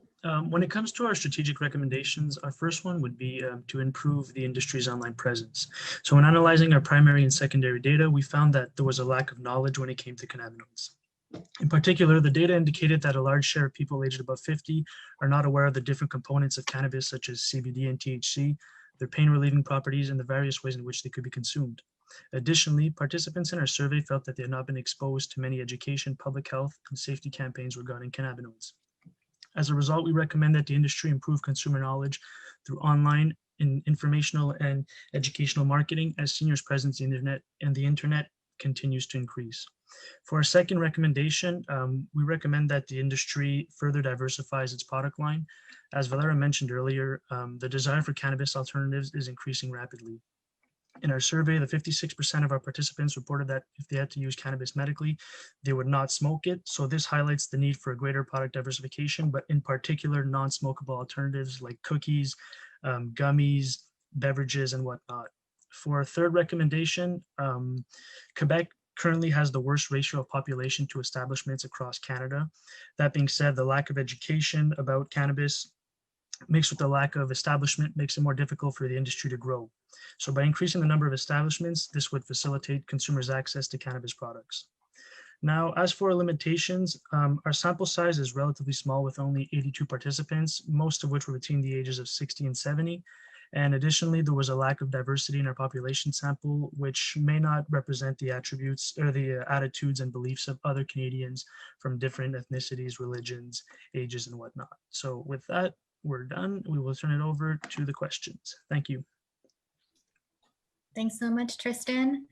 when it comes to our strategic recommendations, our first one would be to improve the industry's online presence. So when analyzing our primary and secondary data, we found that there was a lack of knowledge when it came to cannabinoids. In particular, the data indicated that a large share of people aged above 50 are not aware of the different components of cannabis, such as CBD and THC, their pain relieving properties, and the various ways in which they could be consumed. Additionally, participants in our survey felt that they had not been exposed to many education, public health, and safety campaigns regarding cannabinoids. As a result, we recommend that the industry improve consumer knowledge through online informational and educational marketing as seniors' presence in the internet continues to increase. For our second recommendation, we recommend that the industry further diversifies its product line. As Valera mentioned earlier, the desire for cannabis alternatives is increasing rapidly. In our survey, the 56% of our participants reported that if they had to use cannabis medically, they would not smoke it. So this highlights the need for a greater product diversification, but in particular, non-smokable alternatives like cookies, gummies, beverages, and whatnot. For our third recommendation, Quebec currently has the worst ratio of population to establishments across Canada. That being said, the lack of education about cannabis mixed with the lack of establishment makes it more difficult for the industry to grow. So by increasing the number of establishments, this would facilitate consumers' access to cannabis products. Now, as for limitations, our sample size is relatively small with only 82 participants, most of which were between the ages of 60 and 70. And additionally, there was a lack of diversity in our population sample, which may not represent the attributes or the attitudes and beliefs of other Canadians from different ethnicities, religions, ages, and whatnot. So with that, we're done. We will turn it over to the questions. Thank you. Thanks so much, Tristan.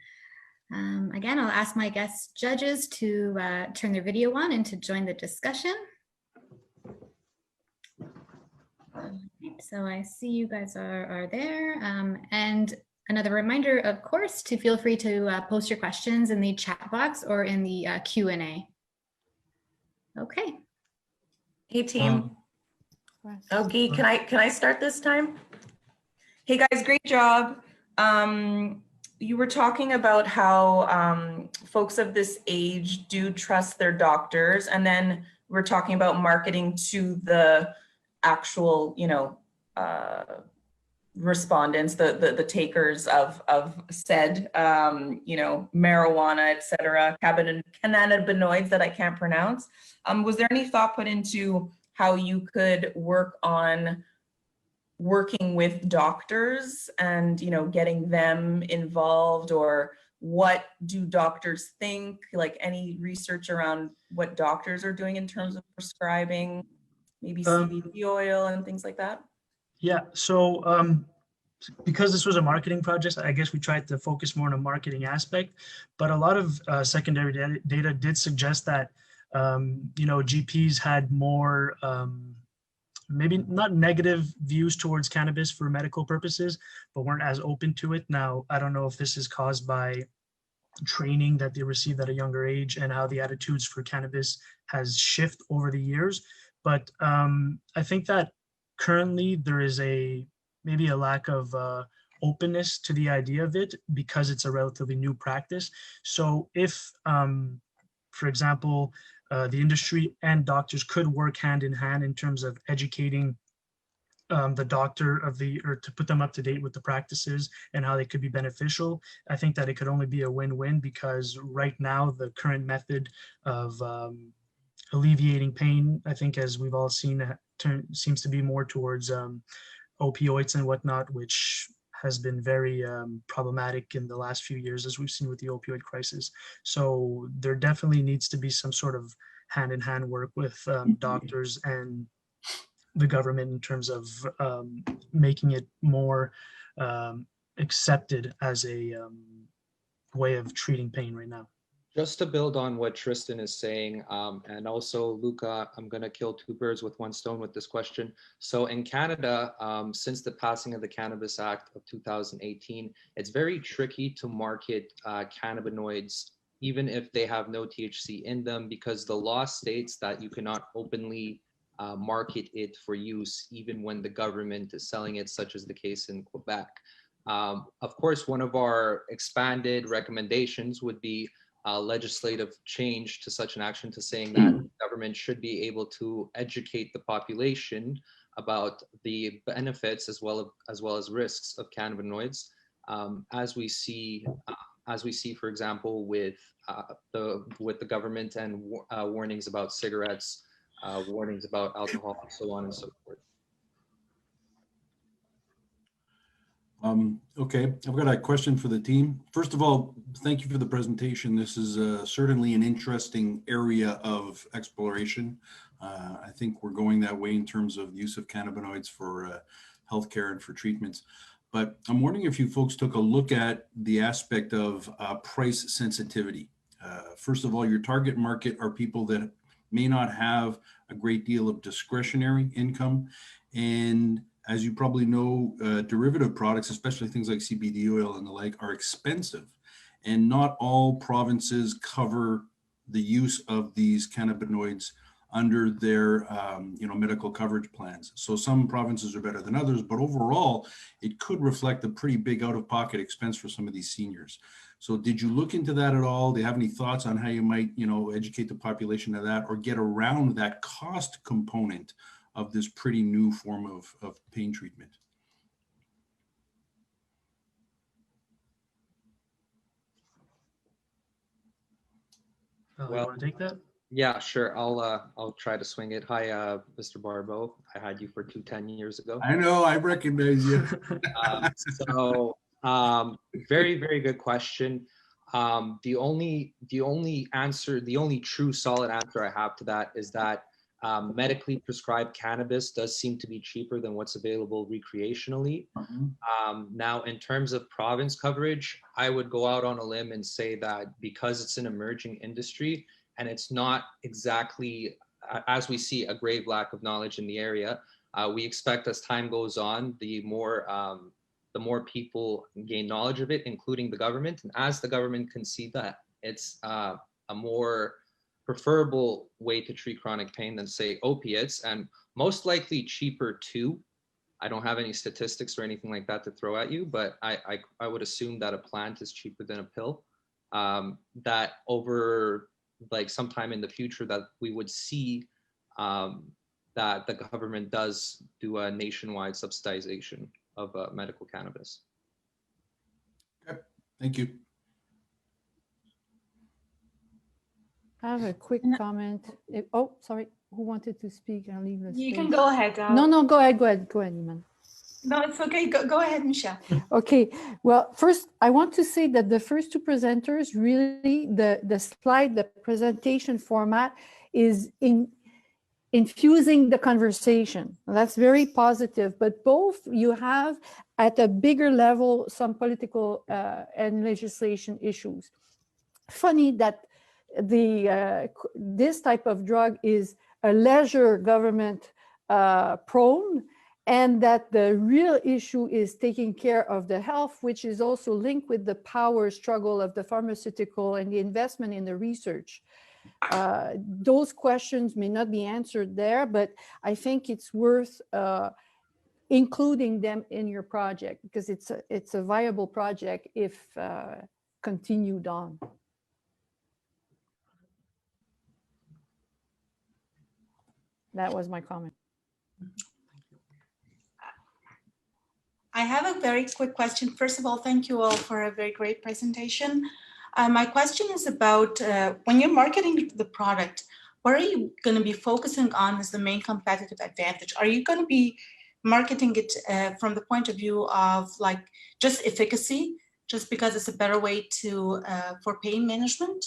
Again, I'll ask my guest judges to turn their video on and to join the discussion. So I see you guys are there. And another reminder, of course, to feel free to post your questions in the chat box or in the Q&A. Okay. Hey, team. Oh, Guy, can I start this time? Hey guys, great job. You were talking about how folks of this age do trust their doctors, and then we're talking about marketing to the actual, respondents, the takers of said, marijuana, et cetera, cannabinoids that I can't pronounce. Was there any thought put into how you could work on working with doctors and, getting them involved, or what do doctors think? Like any research around what doctors are doing in terms of prescribing, maybe CBD oil and things like that? Yeah, so because this was a marketing project, I guess we tried to focus more on a marketing aspect, but a lot of secondary data did suggest that, you know, GPs had more, maybe not negative views towards cannabis for medical purposes, but weren't as open to it. Now, I don't know if this is caused by training that they received at a younger age and how the attitudes for cannabis has shifted over the years. But I think that currently there is maybe a lack of openness to the idea of it because it's a relatively new practice. So if, for example, the industry and doctors could work hand in hand in terms of educating the doctor or to put them up to date with the practices and how they could be beneficial, I think that it could only be a win-win, because right now the current method of alleviating pain, I think, as we've all seen, seems to be more towards opioids and whatnot, which has been very problematic in the last few years, as we've seen with the opioid crisis. So there definitely needs to be some sort of hand-in-hand work with doctors and the government in terms of making it more accepted as a way of treating pain right now. Just to build on what Tristan is saying, and also Luca, I'm going to kill two birds with one stone with this question. So in Canada, since the passing of the Cannabis Act of 2018, it's very tricky to market cannabinoids, even if they have no THC in them, because the law states that you cannot openly market it for use, even when the government is selling it, such as the case in Quebec. Of course, one of our expanded recommendations would be legislative change to such an action, to saying that government should be able to educate the population about the benefits as well as risks of cannabinoids, as we see, for example, with the government and warnings about cigarettes, warnings about alcohol, and so on and so forth. Okay, I've got a question for the team. First of all, thank you for the presentation. This is certainly an interesting area of exploration. I think we're going that way in terms of use of cannabinoids for healthcare and for treatments. But I'm wondering if you folks took a look at the aspect of price sensitivity. First of all, your target market are people that may not have a great deal of discretionary income. And as you probably know, derivative products, especially things like CBD oil and the like, are expensive. And not all provinces cover the use of these cannabinoids under their medical coverage plans. So some provinces are better than others, but overall, it could reflect a pretty big out-of-pocket expense for some of these seniors. So did you look into that at all? Do you have any thoughts on how you might, educate the population of that or get around that cost component of this pretty new form of pain treatment? You want to take that? Yeah, sure. I'll try to swing it. Hi, Mr. Barbeau. I had you for 10 years ago. I know, I recognize you. Very, very good question. The only true solid answer I have to that is that medically prescribed cannabis does seem to be cheaper than what's available recreationally. Now, in terms of province coverage, I would go out on a limb and say that because it's an emerging industry and it's not exactly, as we see, a grave lack of knowledge in the area, we expect as time goes on, the more people gain knowledge of it, including the government. And as the government can see that it's a more preferable way to treat chronic pain than, say, opiates, and most likely cheaper too. I don't have any statistics or anything like that to throw at you, but I would assume that a plant is cheaper than a pill. That over sometime in the future that we would see that the government does do a nationwide subsidization of medical cannabis. Okay, thank you. I have a quick comment. Oh, sorry. Who wanted to speak? I'll leave the space. You can go ahead. No, go ahead, Iman. No, it's okay. Go ahead, Michelle. Okay. Well, first, I want to say that the first two presenters, really, the slide, the presentation format is infusing the conversation. That's very positive, but both you have at a bigger level some political and legislation issues. Funny that this type of drug is a leisure government prone, and that the real issue is taking care of the health, which is also linked with the power struggle of the pharmaceutical and the investment in the research. Those questions may not be answered there, but I think it's worth including them in your project, because it's a viable project if continued on. That was my comment. I have a very quick question. First of all, thank you all for a very great presentation. My question is about when you're marketing the product, what are you going to be focusing on as the main competitive advantage? Are you going to be marketing it from the point of view of like just efficacy, just because it's a better way to for pain management?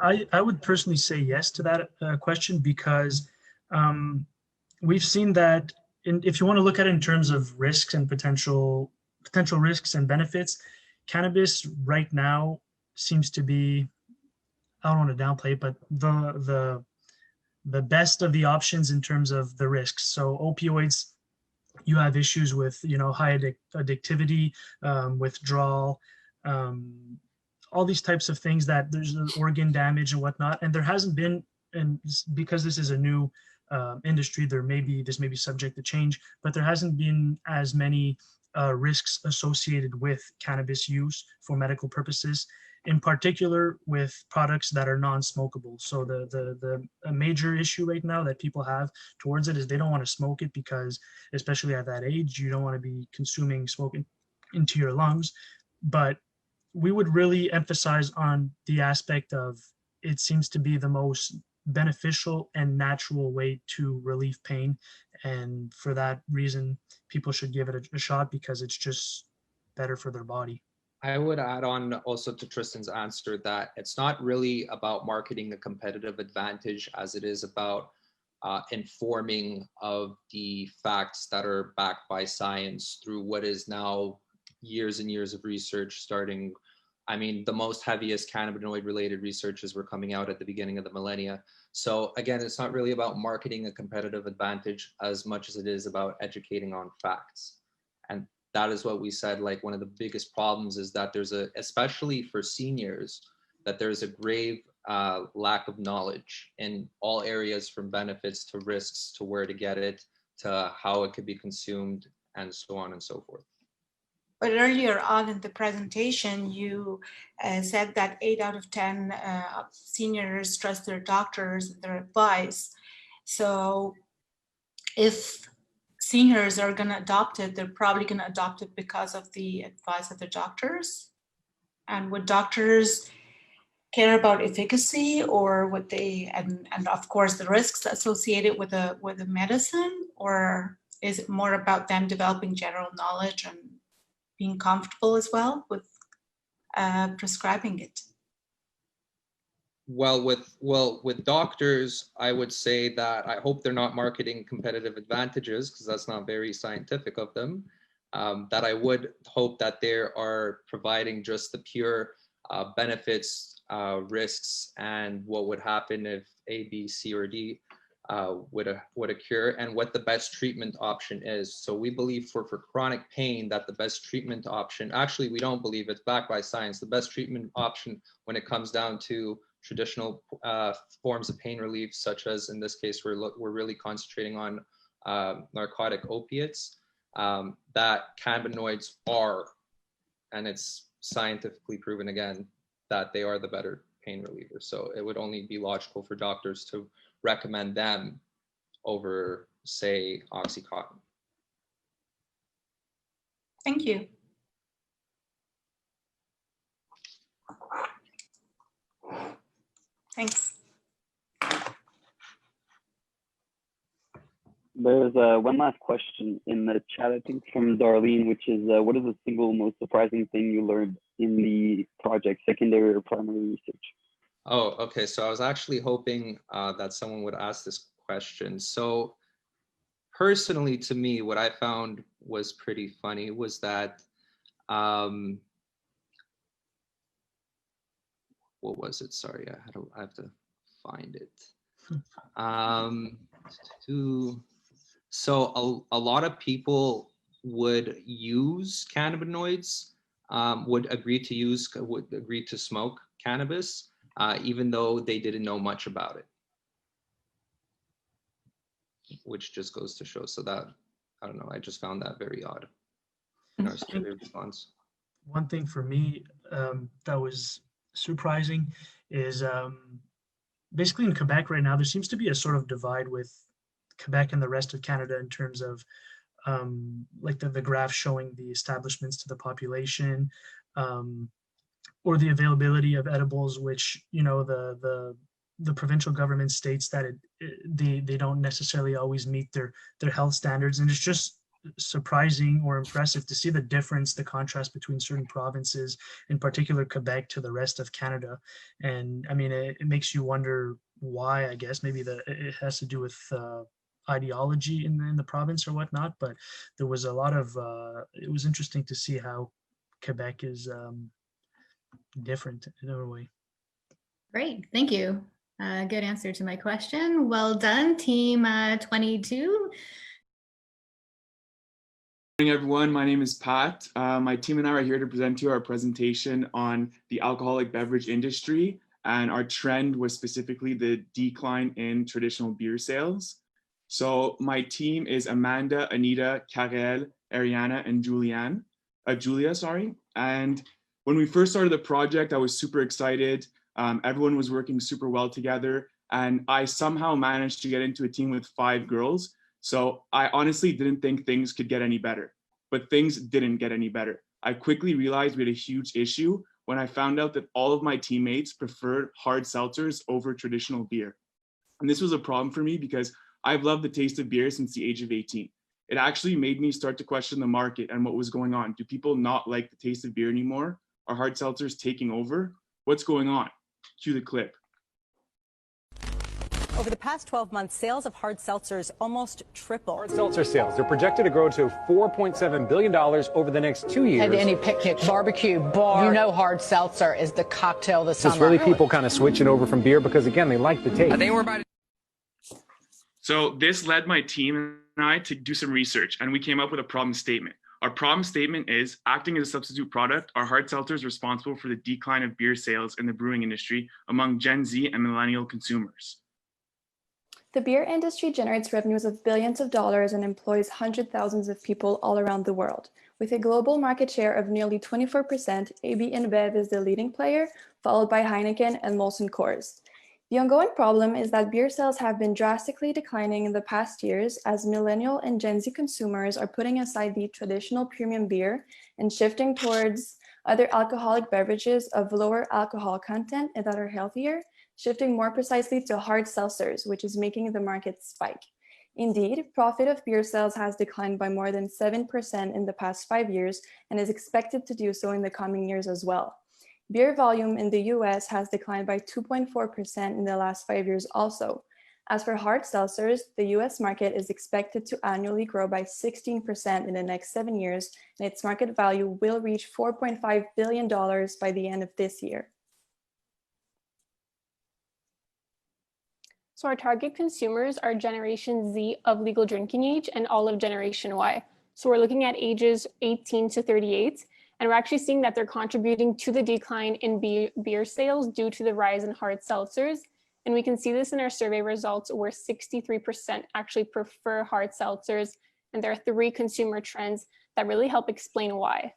I would personally say yes to that question, because we've seen that if you want to look at it in terms of risks and potential risks and benefits, cannabis right now seems to be, I don't want to downplay it, but the best of the options in terms of the risks. So opioids, you have issues with, you know, high addictivity, withdrawal, all these types of things, that there's organ damage and whatnot. And there hasn't been, and because this is a new industry, this may be subject to change, but there hasn't been as many risks associated with cannabis use for medical purposes, in particular with products that are non-smokable. So a major issue right now that people have towards it is they don't want to smoke it, because especially at that age, you don't want to be consuming smoke into your lungs. But we would really emphasize on the aspect of, it seems to be the most beneficial and natural way to relieve pain, and for that reason people should give it a shot, because it's just better for their body. I would add on also to Tristan's answer that it's not really about marketing a competitive advantage as it is about informing of the facts that are backed by science through what is now years and years of research starting. I mean, the most heaviest cannabinoid related researches were coming out at the beginning of the millennia. So again, it's not really about marketing a competitive advantage as much as it is about educating on facts. And that is what we said, like one of the biggest problems is that there's especially for seniors, that there's a grave lack of knowledge in all areas, from benefits to risks to where to get it to how it could be consumed and so on and so forth. But earlier on in the presentation, you said that 8 out of 10 seniors trust their doctors and their advice. So if seniors are going to adopt it, they're probably going to adopt it because of the advice of their doctors. And would doctors care about efficacy, or would they, and of course the risks associated with the medicine, or is it more about them developing general knowledge and being comfortable as well with prescribing it? Well, with doctors, I would say that I hope they're not marketing competitive advantages, because that's not very scientific of them. That I would hope that they are providing just the pure benefits, risks, and what would happen if A, B, C, or D would occur, and what the best treatment option is. So we believe for chronic pain that the best treatment option, actually we don't believe, it's backed by science, the best treatment option when it comes down to traditional forms of pain relief, such as in this case we're really concentrating on narcotic opiates, that cannabinoids are, and it's scientifically proven again, that they are the better pain reliever. So it would only be logical for doctors to recommend them over, say, Oxycontin. Thank you. Thanks. There's one last question in the chat, I think, from Darlene, which is, what is the single most surprising thing you learned in the project, secondary or primary research? Oh, okay. So I was actually hoping that someone would ask this question. So personally, to me, what I found was pretty funny was that, what was it? Sorry, I have to find it. So a lot of people would use cannabinoids, would agree to smoke cannabis, even though they didn't know much about it, which just goes to show. So that, I don't know, I just found that very odd in our survey response. One thing for me that was surprising is basically in Quebec right now, there seems to be a sort of divide with Quebec and the rest of Canada in terms of like the graph showing the establishments to the population, or the availability of edibles, which, you know, the provincial government states that they don't necessarily always meet their health standards. And it's just surprising or impressive to see the difference, the contrast between certain provinces, in particular Quebec, to the rest of Canada. And I mean, it makes you wonder why. I guess maybe it has to do with ideology in the province or whatnot, but there was a lot of it was interesting to see how Quebec is different in a way. Great, thank you. Good answer to my question. Well done, team 22. Good morning, everyone. My name is Pat. My team and I are here to present to you our presentation on the alcoholic beverage industry, and our trend was specifically the decline in traditional beer sales. So my team is Amanda, Anita, Karel, Ariana, and Julia. And when we first started the project, I was super excited. Everyone was working super well together, and I somehow managed to get into a team with 5 girls. So I honestly didn't think things could get any better, but things didn't get any better. I quickly realized we had a huge issue when I found out that all of my teammates preferred hard seltzers over traditional beer. And this was a problem for me because I've loved the taste of beer since the age of 18. It actually made me start to question the market and what was going on. Do people not like the taste of beer anymore? Are hard seltzers taking over? What's going on? Cue the clip. Over the past 12 months, sales of hard seltzers almost tripled. Hard seltzer sales, they're projected to grow to $4.7 billion over the next 2 years. At any picnic, barbecue, bar, you know hard seltzer is the cocktail of the summer. It's really people kind of switching over from beer because, again, they like the taste. I think we're about to... So this led my team and I to do some research, and we came up with a problem statement. Our problem statement is, acting as a substitute product, are hard seltzers responsible for the decline of beer sales in the brewing industry among Gen Z and millennial consumers? The beer industry generates revenues of billions of dollars and employs hundreds of thousands of people all around the world. With a global market share of nearly 24%, AB InBev is the leading player, followed by Heineken and Molson Coors. The ongoing problem is that beer sales have been drastically declining in the past years as millennial and Gen Z consumers are putting aside the traditional premium beer and shifting towards other alcoholic beverages of lower alcohol content and that are healthier, shifting more precisely to hard seltzers, which is making the market spike. Indeed, profit of beer sales has declined by more than 7% in the past 5 years and is expected to do so in the coming years as well. Beer volume in the US has declined by 2.4% in the last 5 years also. As for hard seltzers, the US market is expected to annually grow by 16% in the next 7 years, and its market value will reach $4.5 billion by the end of this year. So our target consumers are Generation Z of legal drinking age and all of Generation Y. So we're looking at ages 18 to 38, and we're actually seeing that they're contributing to the decline in beer sales due to the rise in hard seltzers. And we can see this in our survey results where 63% actually prefer hard seltzers. And there are 3 consumer trends that really help explain why.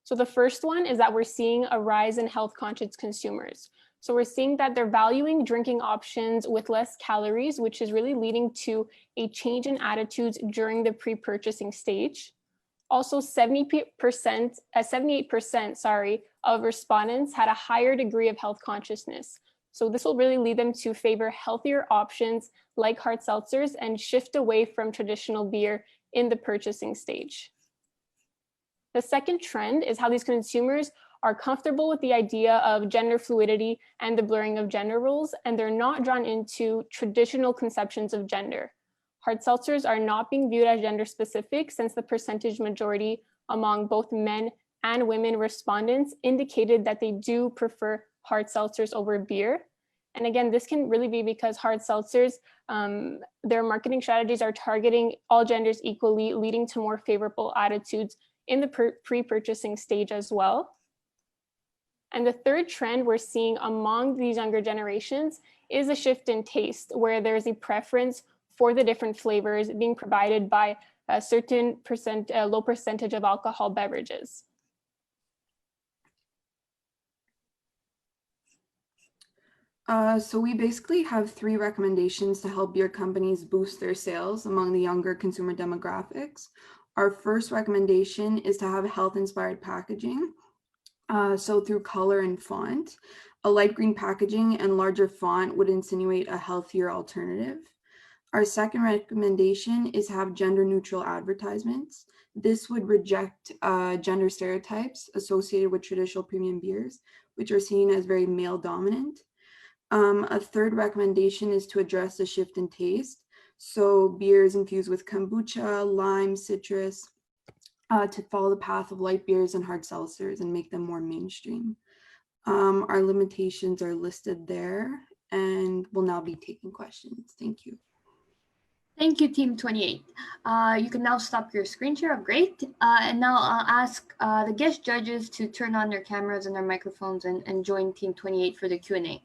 So the first one is that we're seeing a rise in health conscious consumers. So we're seeing that they're valuing drinking options with less calories, which is really leading to a change in attitudes during the pre-purchasing stage. Also, 78% of respondents had a higher degree of health consciousness. So this will really lead them to favor healthier options like hard seltzers and shift away from traditional beer in the purchasing stage. The second trend is how these consumers are comfortable with the idea of gender fluidity and the blurring of gender roles, and they're not drawn into traditional conceptions of gender. Hard seltzers are not being viewed as gender specific, since the percentage majority among both men and women respondents indicated that they do prefer hard seltzers over beer. And again, this can really be because hard seltzers, their marketing strategies are targeting all genders equally, leading to more favorable attitudes in the pre-purchasing stage as well. And the third trend we're seeing among these younger generations is a shift in taste, where there's a preference for the different flavors being provided by a certain low percentage of alcohol beverages. So we basically have 3 recommendations to help beer companies boost their sales among the younger consumer demographics. Our first recommendation is to have health-inspired packaging. So through color and font, a light green packaging and larger font would insinuate a healthier alternative. Our second recommendation is to have gender-neutral advertisements. This would reject gender stereotypes associated with traditional premium beers, which are seen as very male-dominant. A third recommendation is to address the shift in taste. So beers infused with kombucha, lime, citrus, to follow the path of light beers and hard seltzers and make them more mainstream. Our limitations are listed there, and we'll now be taking questions. Thank you. Thank you, Team 28. You can now stop your screen share. Great. And now I'll ask the guest judges to turn on their cameras and their microphones and join Team 28 for the Q&A.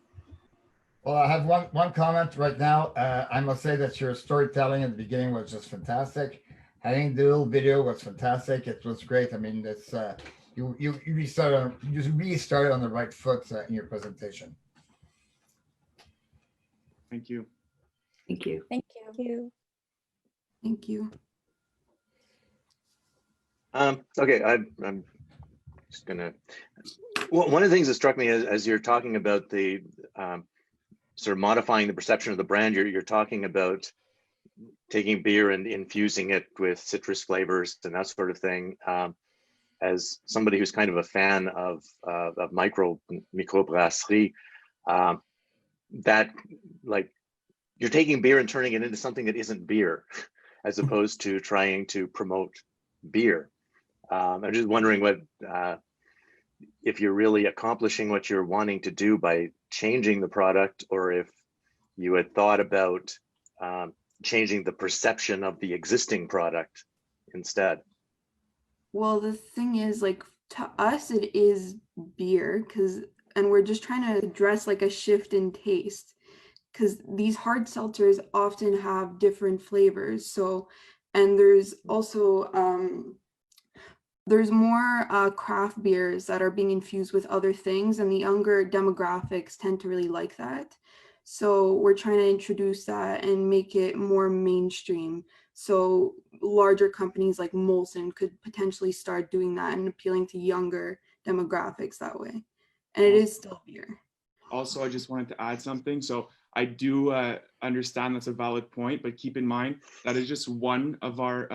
Well, I have one comment right now. I must say that your storytelling at the beginning was just fantastic. Having the little video was fantastic. It was great. I mean, it's you really started on the right foot in your presentation. Thank you. Thank you. Thank you. Thank you. Okay, I'm just gonna. Well, one of the things that struck me as you're talking about the sort of modifying the perception of the brand, you're talking about taking beer and infusing it with citrus flavors and that sort of thing. As somebody who's kind of a fan of microbrasserie, that like you're taking beer and turning it into something that isn't beer, as opposed to trying to promote beer. I'm just wondering what if you're really accomplishing what you're wanting to do by changing the product, or if you had thought about changing the perception of the existing product instead. Well, the thing is, like, to us, it is beer, and we're just trying to address like a shift in taste, because these hard seltzers often have different flavors. So, and there's also there's more craft beers that are being infused with other things, and the younger demographics tend to really like that. So we're trying to introduce that and make it more mainstream. So larger companies like Molson could potentially start doing that and appealing to younger demographics that way. And it is still beer. Also, I just wanted to add something. So I do understand that's a valid point, but keep in mind that is just one of our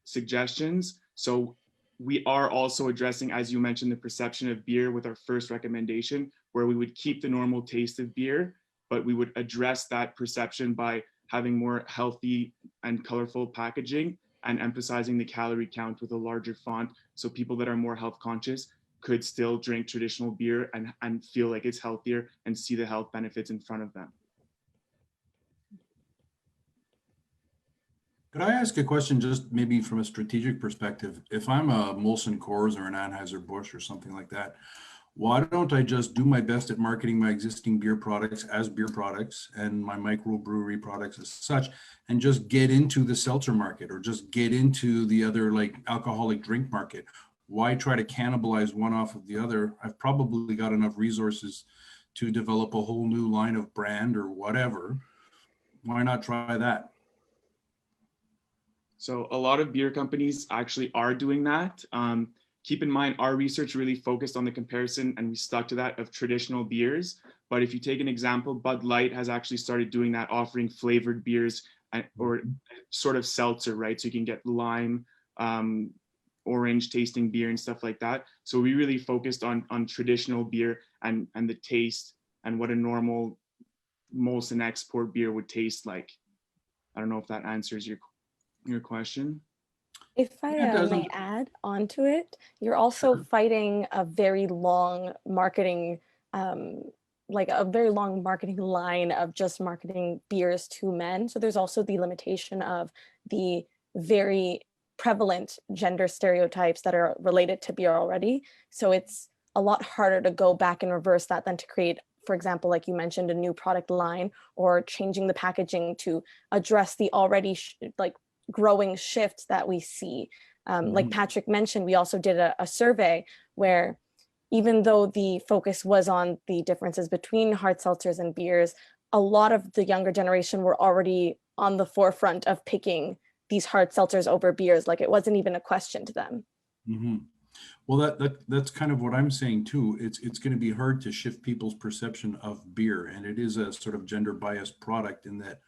suggestions. So we are also addressing, as you mentioned, the perception of beer with our first recommendation, where we would keep the normal taste of beer, but we would address that perception by having more healthy and colorful packaging and emphasizing the calorie count with a larger font, so people that are more health conscious could still drink traditional beer and feel like it's healthier and see the health benefits in front of them. Could I ask a question, just maybe from a strategic perspective? If I'm a Molson Coors or an Anheuser-Busch or something like that, why don't I just do my best at marketing my existing beer products as beer products and my microbrewery products as such, and just get into the seltzer market or just get into the other like alcoholic drink market? Why try to cannibalize one off of the other? I've probably got enough resources to develop a whole new line of brand or whatever. Why not try that? So a lot of beer companies actually are doing that. Keep in mind, our research really focused on the comparison, and we stuck to that, of traditional beers. But if you take an example, Bud Light has actually started doing that, offering flavored beers or sort of seltzer, right? So you can get lime, orange tasting beer and stuff like that. So we really focused on traditional beer and the taste and what a normal Molson export beer would taste like. I don't know if that answers your question. If I may add onto it, you're also fighting a very long marketing, like a very long marketing line of just marketing beers to men. So there's also the limitation of the very prevalent gender stereotypes that are related to beer already. So it's a lot harder to go back and reverse that than to create, for example, like you mentioned, a new product line or changing the packaging to address the already like growing shift that we see. Like Patrick mentioned, we also did a survey where even though the focus was on the differences between hard seltzers and beers, a lot of the younger generation were already on the forefront of picking these hard seltzers over beers. Like it wasn't even a question to them. Well, that's kind of what I'm saying too. It's going to be hard to shift people's perception of beer, and it is a sort of gender biased product in that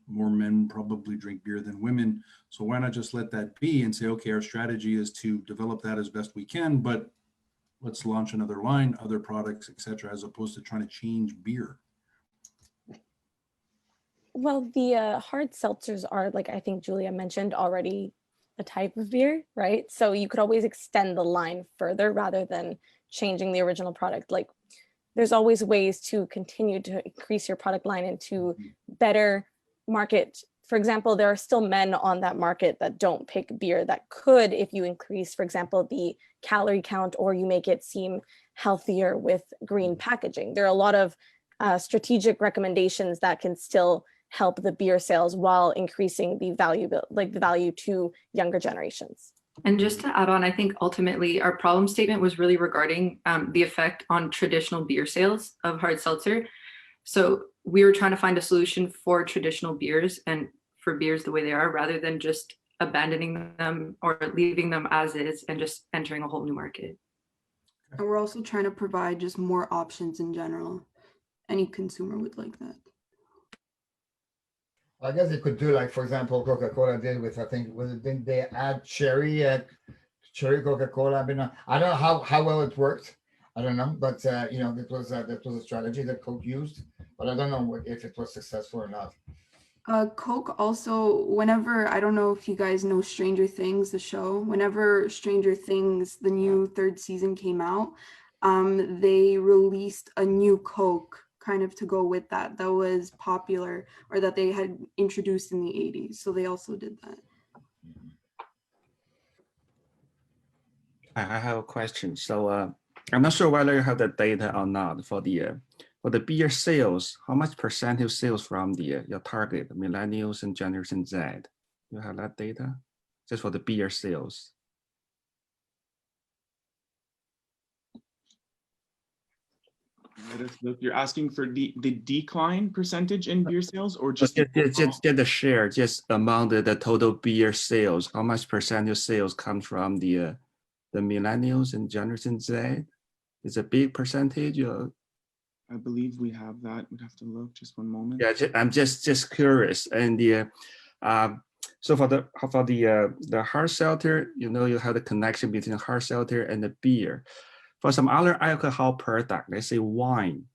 more men probably drink beer than women. So why not just let that be and say, okay, our strategy is to develop that as best we can, but let's launch another line, other products, etc., as opposed to trying to change beer. Well, the hard seltzers are, like I think Julia mentioned, already a type of beer, right? So you could always extend the line further rather than changing the original product. Like there's always ways to continue to increase your product line and to better market. For example, there are still men on that market that don't pick beer that could, if you increase, for example, the calorie count or you make it seem healthier with green packaging. There are a lot of strategic recommendations that can still help the beer sales while increasing the value to younger generations. And just to add on, I think ultimately our problem statement was really regarding the effect on traditional beer sales of hard seltzer. So we were trying to find a solution for traditional beers and for beers the way they are, rather than just abandoning them or leaving them as is and just entering a whole new market. And we're also trying to provide just more options in general. Any consumer would like that. I guess they could do like, for example, Coca-Cola did with, I think, didn't they add cherry Coca-Cola? I mean, I don't know how well it worked. I don't know, but you know, that was a strategy that Coke used, but I don't know if it was successful or not. Coke also, whenever, I don't know if you guys know Stranger Things, the show, whenever Stranger Things, the new third season came out, they released a new Coke kind of to go with that was popular or that they had introduced in the 80s. So they also did that. I have a question. So I'm not sure whether you have the data or not for the beer sales. How much percentage sales from your target millennials and Generation Z? You have that data just for the beer sales? You're asking for the decline percentage in beer sales, or just get the share just among the total beer sales? How much percentage sales comes from the millennials and Generation Z? Is a big percentage? I believe we have that. We'd have to look. Just one moment. Yeah, I'm just curious. And so for the hard seltzer, you know, you have the connection between hard seltzer and the beer. For some other alcohol product, let's say wine,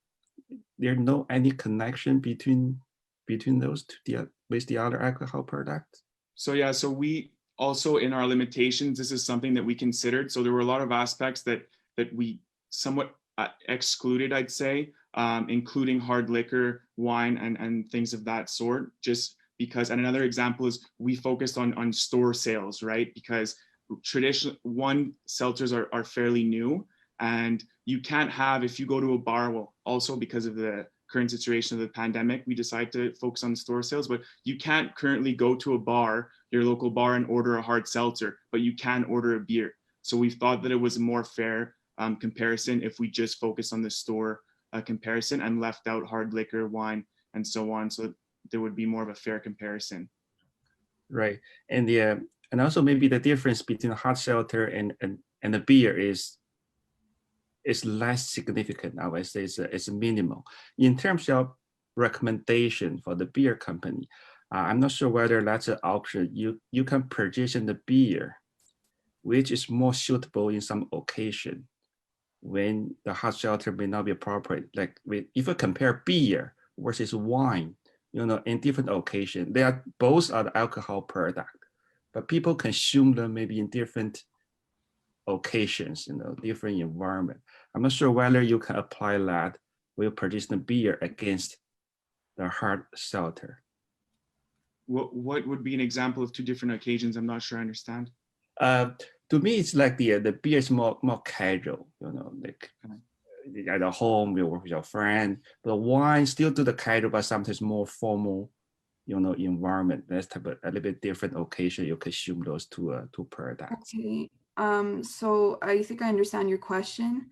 there's no any connection between those two with the other alcohol products. So yeah, so we also, in our limitations, this is something that we considered. So there were a lot of aspects that we somewhat excluded, I'd say, including hard liquor, wine, and things of that sort. Just because, and another example is we focused on store sales, right? Because traditional seltzers are fairly new. And you can't have, if you go to a bar, well, also because of the current situation of the pandemic, we decide to focus on store sales, but you can't currently go to a bar, your local bar, and order a hard seltzer, but you can order a beer. So we thought that it was a more fair comparison if we just focus on the store comparison and left out hard liquor, wine, and so on. So there would be more of a fair comparison. Right. And also maybe the difference between hard seltzer and the beer is less significant. I would say it's minimal. In terms of recommendation for the beer company, I'm not sure whether that's an option. You can purchase the beer which is more suitable in some occasion when the hard seltzer may not be appropriate. Like if you compare beer versus wine, in different occasions, both are the alcohol product, but people consume them maybe in different occasions, different environment. I'm not sure whether you can apply that when you produce the beer against the hard seltzer. What would be an example of two different occasions? I'm not sure I understand. To me, it's like the beer is more casual, like at home, you work with your friend. The wine still do the casual, but sometimes more formal, environment. That's type of a little bit different occasion you consume those two products. Okay. So I think I understand your question.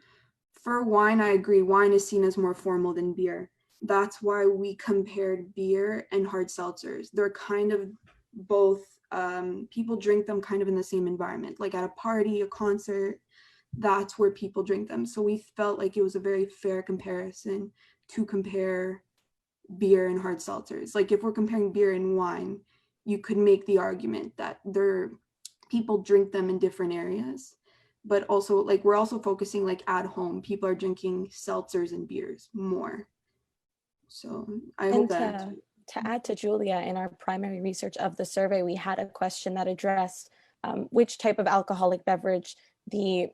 For wine, I agree. Wine is seen as more formal than beer. That's why we compared beer and hard seltzers. They're kind of both, people drink them kind of in the same environment, like at a party, a concert, that's where people drink them. So we felt like it was a very fair comparison to compare beer and hard seltzers. Like if we're comparing beer and wine, you could make the argument that people drink them in different areas, but also like we're also focusing like at home, people are drinking seltzers and beers more. So I hope that. To add to Julia, in our primary research of the survey, we had a question that addressed which type of alcoholic beverage the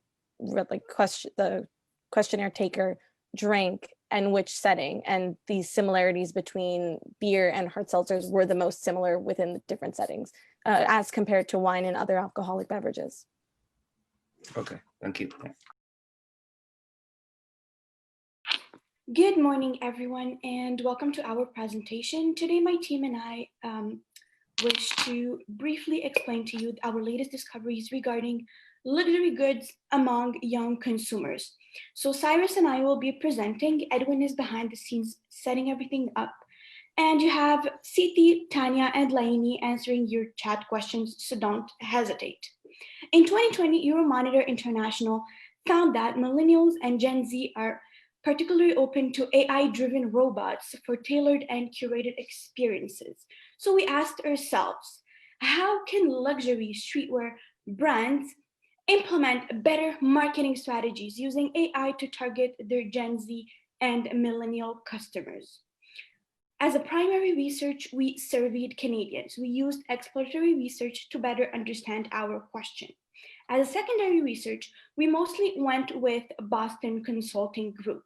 questionnaire taker drank and which setting, and these similarities between beer and hard seltzers were the most similar within the different settings as compared to wine and other alcoholic beverages. Okay, thank you. Good morning, everyone, and welcome to our presentation. Today, my team and I wish to briefly explain to you our latest discoveries regarding luxury goods among young consumers. So Cyrus and I will be presenting. Edwin is behind the scenes setting everything up. And you have Siti, Tanya, and Laini answering your chat questions, so don't hesitate. In 2020, Euromonitor International found that millennials and Gen Z are particularly open to AI-driven robots for tailored and curated experiences. So we asked ourselves, how can luxury streetwear brands implement better marketing strategies using AI to target their Gen Z and millennial customers? As a primary research, we surveyed Canadians. We used exploratory research to better understand our question. As a secondary research, we mostly went with Boston Consulting Group.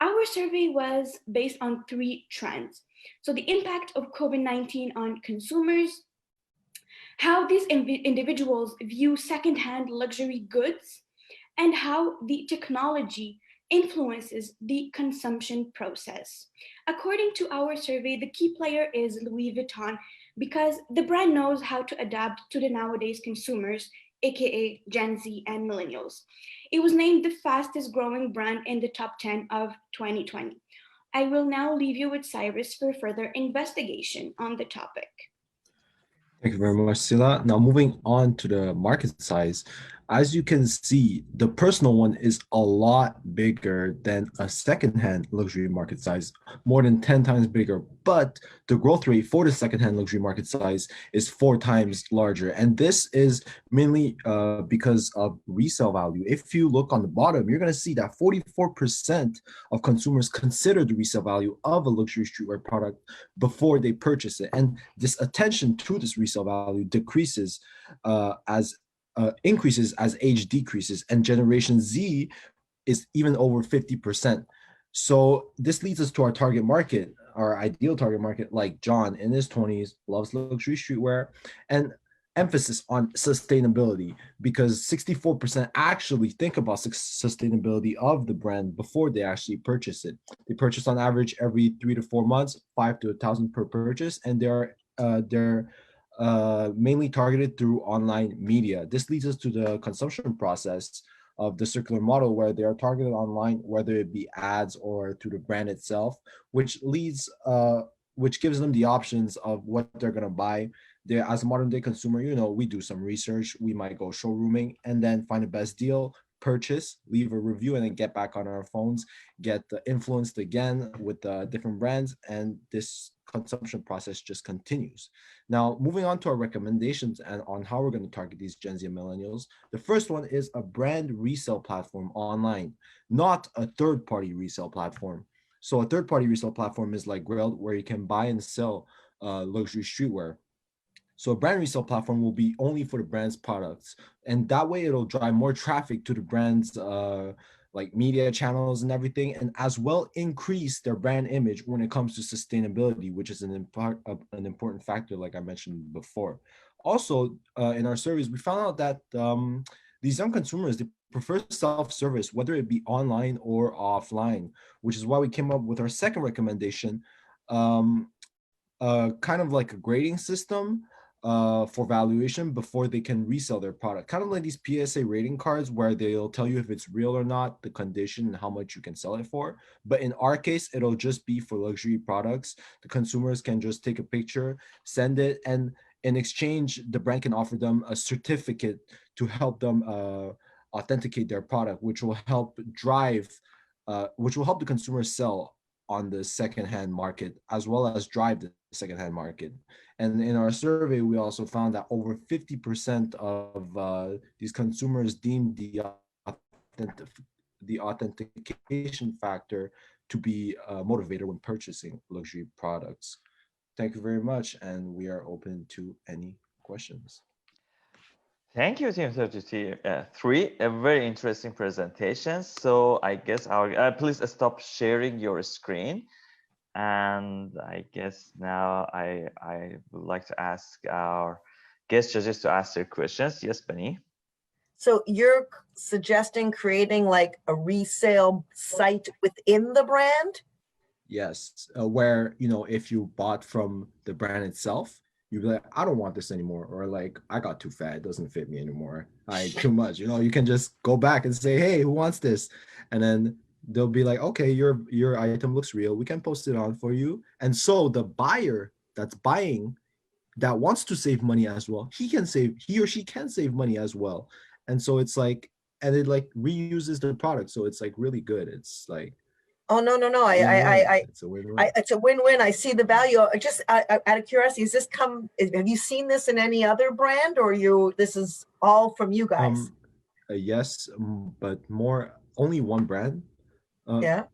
Our survey was based on 3 trends. So the impact of COVID-19 on consumers, how these individuals view secondhand luxury goods, and how the technology influences the consumption process. According to our survey, the key player is Louis Vuitton because the brand knows how to adapt to the nowadays consumers, aka Gen Z and millennials. It was named the fastest growing brand in the top 10 of 2020. I will now leave you with Cyrus for further investigation on the topic. Thank you very much, Sila. Now moving on to the market size. As you can see, the personal one is a lot bigger than a secondhand luxury market size, more than 10 times bigger. But the growth rate for the secondhand luxury market size is 4 times larger. And this is mainly because of resale value. If you look on the bottom, you're going to see that 44% of consumers consider the resale value of a luxury streetwear product before they purchase it. And this attention to this resale value decreases increases as age decreases, and Generation Z is even over 50%. So this leads us to our target market, our ideal target market, like John in his 20s, loves luxury streetwear, and emphasis on sustainability, because 64% actually think about sustainability of the brand before they actually purchase it. They purchase on average every 3 to 4 months, 5 to 1,000 per purchase, and they're mainly targeted through online media. This leads us to the consumption process of the circular model, where they are targeted online, whether it be ads or through the brand itself, which gives them the options of what they're going to buy. As a modern day consumer, we do some research, we might go showrooming and then find the best deal, purchase, leave a review, and then get back on our phones, get influenced again with different brands, and this consumption process just continues. Now, moving on to our recommendations and on how we're going to target these Gen Z and millennials. The first one is a brand resale platform online, not a third-party resale platform. So a third-party resale platform is like Grail, where you can buy and sell luxury streetwear. So a brand resale platform will be only for the brand's products. And that way it'll drive more traffic to the brand's like media channels and everything, and as well increase their brand image when it comes to sustainability, which is an important factor, like I mentioned before. Also, in our surveys, we found out that these young consumers, they prefer self-service, whether it be online or offline, which is why we came up with our second recommendation, kind of like a grading system for valuation before they can resell their product. Kind of like these PSA rating cards where they'll tell you if it's real or not, the condition, and how much you can sell it for. But in our case, it'll just be for luxury products. The consumers can just take a picture, send it, and in exchange, the brand can offer them a certificate to help them authenticate their product, which will help the consumers sell on the secondhand market, as well as drive the secondhand market. And in our survey, we also found that over 50% of these consumers deemed the authentication factor to be a motivator when purchasing luxury products. Thank you very much, and we are open to any questions. Thank you, Team 33. A very interesting presentation. So I guess please stop sharing your screen. And I guess now I would like to ask our guest judges to ask their questions. Yes, Benny. So you're suggesting creating like a resale site within the brand? Yes, where, you know, if you bought from the brand itself, you'd be like, I don't want this anymore, or like, I got too fat, it doesn't fit me anymore, too much. You know, you can just go back and say, hey, who wants this? And then they'll be like, okay, your item looks real, we can post it on for you. And so the buyer that's buying, that wants to save money as well, he or she can save money as well. And so it's like, and it like reuses the product, so it's like really good. It's like, oh, no. It's a win-win. It's a win-win. I see the value. Just out of curiosity, have you seen this in any other brand, or this is all from you guys? Yes, but only one brand. Yeah.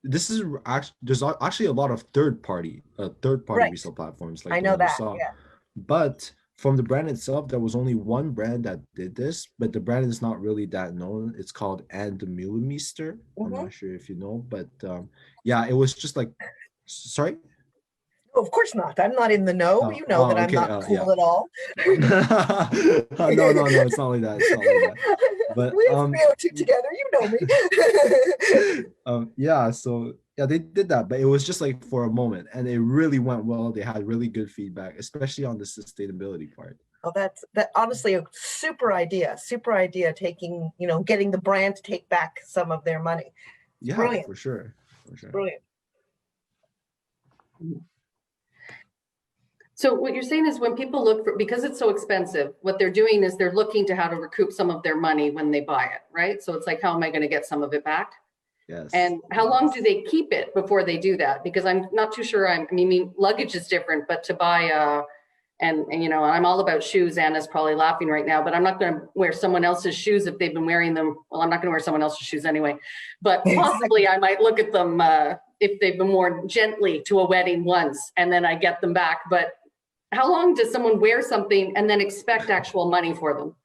There's actually a lot of third-party resale platforms. Like I know that. saw. Yeah. But from the brand itself, there was only one brand that did this, but the brand is not really that known. It's called And the Millimeter. I'm not sure if you know, but yeah, it was just like, sorry? Of course not. I'm not in the know. You know that I'm not cool at all. No, it's not like that. It's not like that. But we have two together. You know me. Yeah. So yeah, they did that, but it was just like for a moment, and it really went well. They had really good feedback, especially on the sustainability part. Oh, that's honestly a super idea. Taking, getting the brand to take back some of their money. Yeah, brilliant. For sure. Brilliant. So what you're saying is when people look for, because it's so expensive, what they're doing is they're looking to how to recoup some of their money when they buy it, right? So it's like, how am I going to get some of it back? Yes. And how long do they keep it before they do that? Because I'm not too sure. I mean, luggage is different, but to buy and I'm all about shoes. Anna's probably laughing right now, but I'm not going to wear someone else's shoes if they've been wearing them. Well, I'm not going to wear someone else's shoes anyway, but possibly I might look at them if they've been worn gently to a wedding once, and then I get them back. But how long does someone wear something and then expect actual money for them?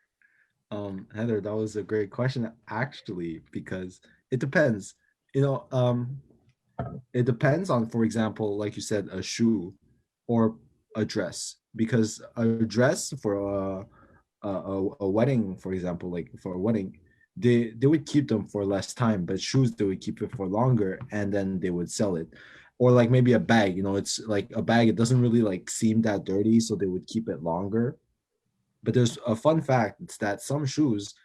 Heather, that was a great question, actually, because it depends. It depends on, for example, like you said, a shoe or a dress. Because a dress for a wedding, for example, like for a wedding, they would keep them for less time, but shoes, they would keep it for longer, and then they would sell it. Or like maybe a bag, it's like a bag, it doesn't really like seem that dirty, so they would keep it longer. But there's a fun fact, it's that some shoes,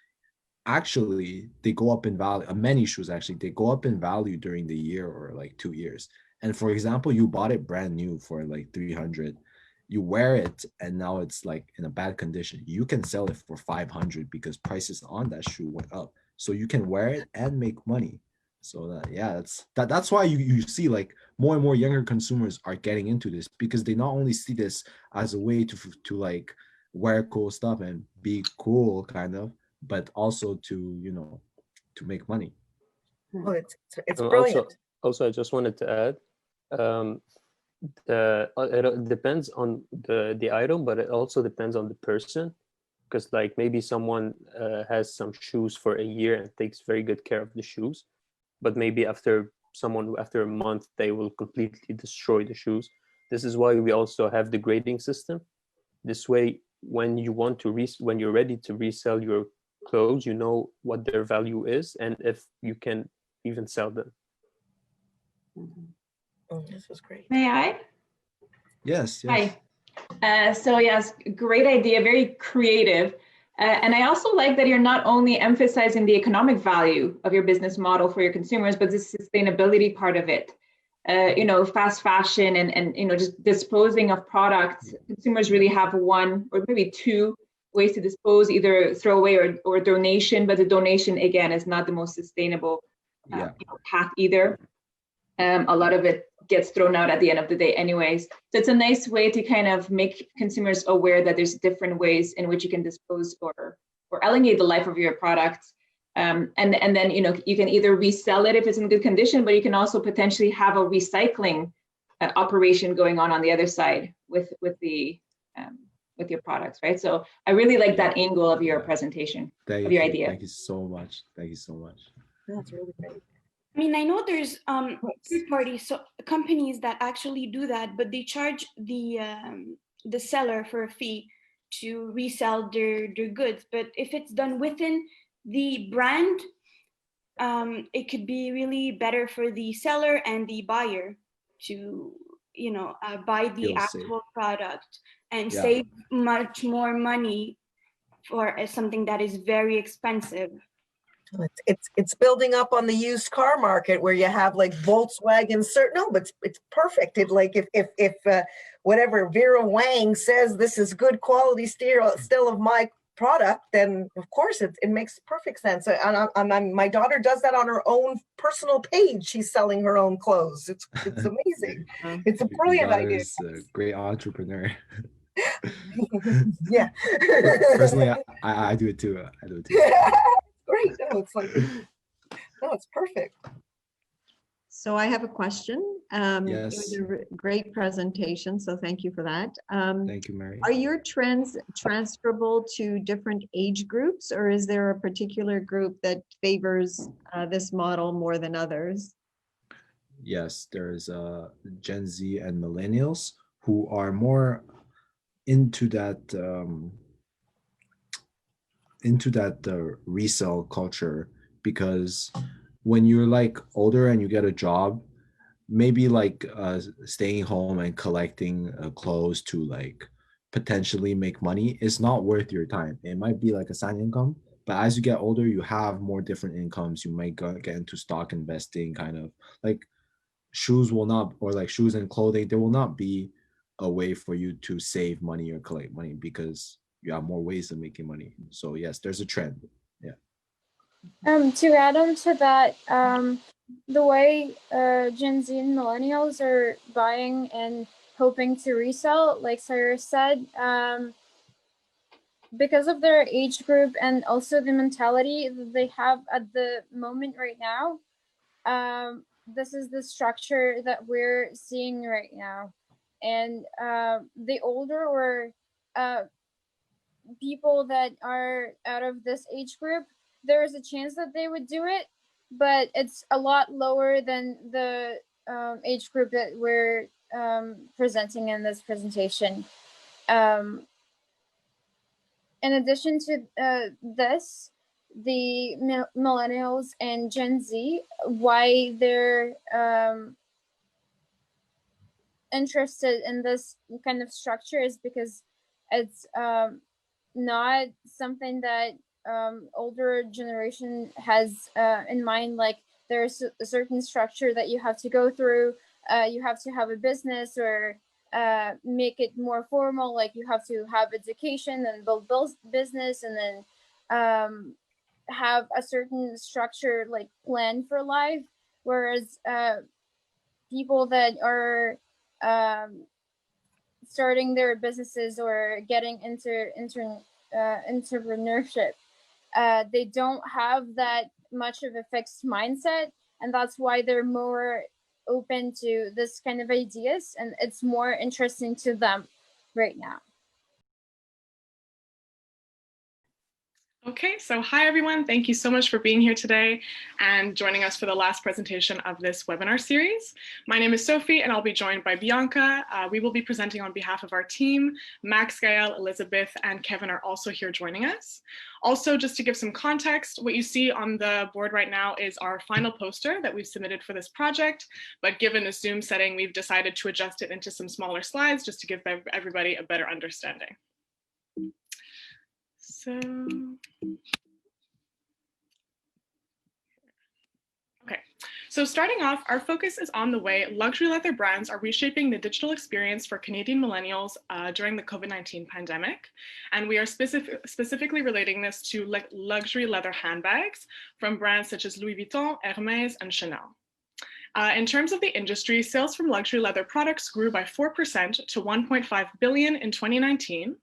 actually, they go up in value. Many shoes, actually, they go up in value during the year or like 2 years. And for example, you bought it brand new for like 300, you wear it, and now it's like in a bad condition. You can sell it for 500 because prices on that shoe went up. So you can wear it and make money. So that's why you see like more and more younger consumers are getting into this, because they not only see this as a way to like wear cool stuff and be cool kind of, but also to, you know, to make money. Oh, it's brilliant. Also, I just wanted to add, it depends on the item, but it also depends on the person, because like maybe someone has some shoes for a year and takes very good care of the shoes, but maybe after a month they will completely destroy the shoes. This is why we also have the grading system. This way, when you want to when you're ready to resell your clothes, you know what their value is and if you can even sell them. Oh, this was great. May I? Yes. Hi. So yes, great idea, very creative. And I also like that you're not only emphasizing the economic value of your business model for your consumers, but the sustainability part of it. You know, fast fashion and you know, just disposing of products. Consumers really have one or maybe two ways to dispose, either throw away or donation, but the donation again is not the most sustainable you know, path either. A lot of it gets thrown out at the end of the day anyways. So it's a nice way to kind of make consumers aware that there's different ways in which you can dispose or elongate the life of your products. And then, you know, you can either resell it if it's in good condition, but you can also potentially have a recycling operation going on the other side with your products, right? So I really like that angle of your presentation, of your idea. Thank you so much. Thank you so much. That's really great. I mean, I know there's third-party companies that actually do that, but they charge the seller for a fee to resell their goods. But if it's done within the brand, it could be really better for the seller and the buyer to, you know, buy the actual product and save much more money for something that is very expensive. It's building up on the used car market where you have like Volkswagen, but it's perfect. It like if whatever Vera Wang says this is good quality still of my product, then of course it makes perfect sense. And my daughter does that on her own personal page. She's selling her own clothes. It's amazing. It's a brilliant idea. Is a great entrepreneur. Yeah. Personally, I do it too. I do it too. Great. No, it's like, no, it's perfect. So I have a question. Yes. It was a great presentation, so thank you for that. Thank you, Mary. Are your trends transferable to different age groups, or is there a particular group that favors this model more than others? Yes, there's Gen Z and millennials who are more into that resale culture, because when you're like older and you get a job, maybe like staying home and collecting clothes to like potentially make money is not worth your time. It might be like a side income, but as you get older, you have more different incomes. You might get into stock investing, kind of like shoes will not, or like shoes and clothing, there will not be a way for you to save money or collect money, because you have more ways of making money. So yes, there's a trend. Yeah. To add on to that, the way Gen Z and millennials are buying and hoping to resell, like Cyrus said, because of their age group and also the mentality that they have at the moment right now, this is the structure that we're seeing right now. And the older or people that are out of this age group, there is a chance that they would do it, but it's a lot lower than the age group that we're presenting in this presentation. In addition to this, the millennials and Gen Z, why they're interested in this kind of structure is because it's not something that older generation has in mind. Like there's a certain structure that you have to go through. You have to have a business or make it more formal. Like you have to have education and build business, and then have a certain structure like plan for life, whereas people that are starting their businesses or getting into entrepreneurship, they don't have that much of a fixed mindset, and that's why they're more open to this kind of ideas, and it's more interesting to them right now. Okay, so hi everyone. Thank you so much for being here today and joining us for the last presentation of this webinar series. My name is Sophie and I'll be joined by Bianca. We will be presenting on behalf of our team. Max, Gael, Elizabeth, and Kevin are also here joining us. Also, just to give some context, what you see on the board right now is our final poster that we've submitted for this project, but given the Zoom setting, we've decided to adjust it into some smaller slides just to give everybody a better understanding. So, okay, so starting off, our focus is on the way luxury leather brands are reshaping the digital experience for Canadian millennials during the COVID-19 pandemic. And we are specifically relating this to luxury leather handbags from brands such as Louis Vuitton, Hermès, and Chanel. In terms of the industry, sales from luxury leather products grew by 4% to 1.5 billion in 2019.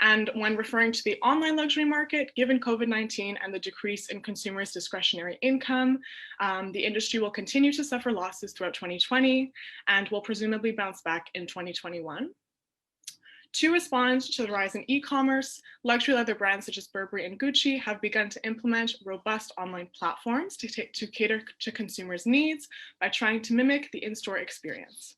And when referring to the online luxury market, given COVID-19 and the decrease in consumers' discretionary income, the industry will continue to suffer losses throughout 2020 and will presumably bounce back in 2021. To respond to the rise in e-commerce, luxury leather brands such as Burberry and Gucci have begun to implement robust online platforms to cater to consumers' needs by trying to mimic the in-store experience.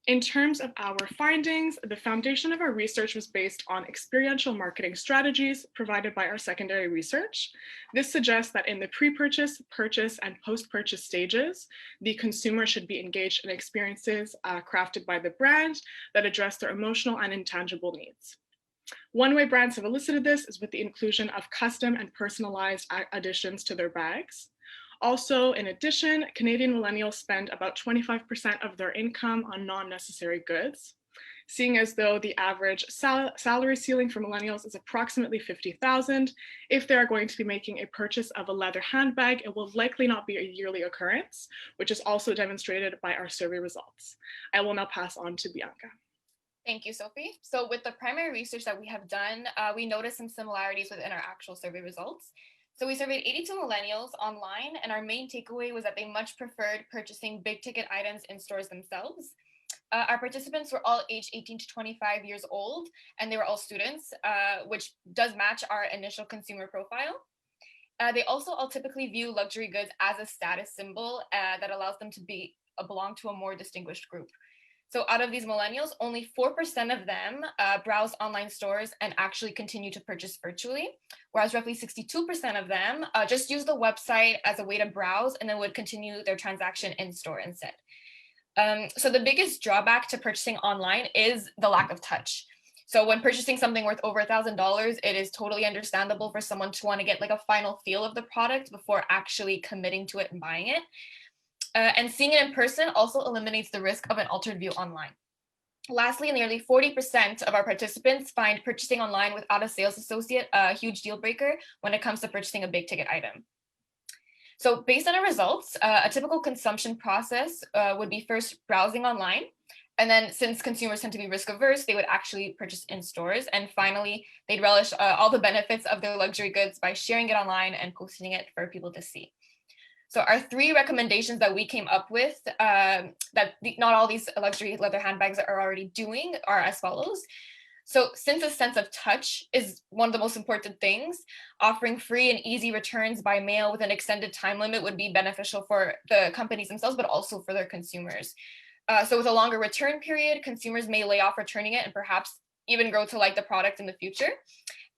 In terms of our findings, the foundation of our research was based on experiential marketing strategies provided by our secondary research. This suggests that in the pre-purchase, purchase, and post-purchase stages, the consumer should be engaged in experiences crafted by the brand that address their emotional and intangible needs. One way brands have elicited this is with the inclusion of custom and personalized additions to their bags. Also, in addition, Canadian millennials spend about 25% of their income on non-necessary goods. Seeing as though the average salary ceiling for millennials is approximately $50,000, if they are going to be making a purchase of a leather handbag, it will likely not be a yearly occurrence, which is also demonstrated by our survey results. I will now pass on to Bianca. Thank you, Sophie. So with the primary research that we have done, we noticed some similarities within our actual survey results. So we surveyed 82 millennials online, and our main takeaway was that they much preferred purchasing big ticket items in stores themselves. Our participants were all aged 18 to 25 years old, and they were all students, which does match our initial consumer profile. They also all typically view luxury goods as a status symbol that allows them to belong to a more distinguished group. So out of these millennials, only 4% of them browse online stores and actually continue to purchase virtually, whereas roughly 62% of them just use the website as a way to browse and then would continue their transaction in store instead. So the biggest drawback to purchasing online is the lack of touch. So when purchasing something worth over $1,000, it is totally understandable for someone to want to get like a final feel of the product before actually committing to it and buying it. And seeing it in person also eliminates the risk of an altered view online. Lastly, nearly 40% of our participants find purchasing online without a sales associate a huge deal breaker when it comes to purchasing a big ticket item. So based on our results, a typical consumption process would be first browsing online. And then since consumers tend to be risk averse, they would actually purchase in stores. And finally, they'd relish all the benefits of their luxury goods by sharing it online and posting it for people to see. So our 3 recommendations that we came up with that not all these luxury leather handbags are already doing are as follows. So since a sense of touch is one of the most important things, offering free and easy returns by mail with an extended time limit would be beneficial for the companies themselves, but also for their consumers. So with a longer return period, consumers may lay off returning it and perhaps even grow to like the product in the future.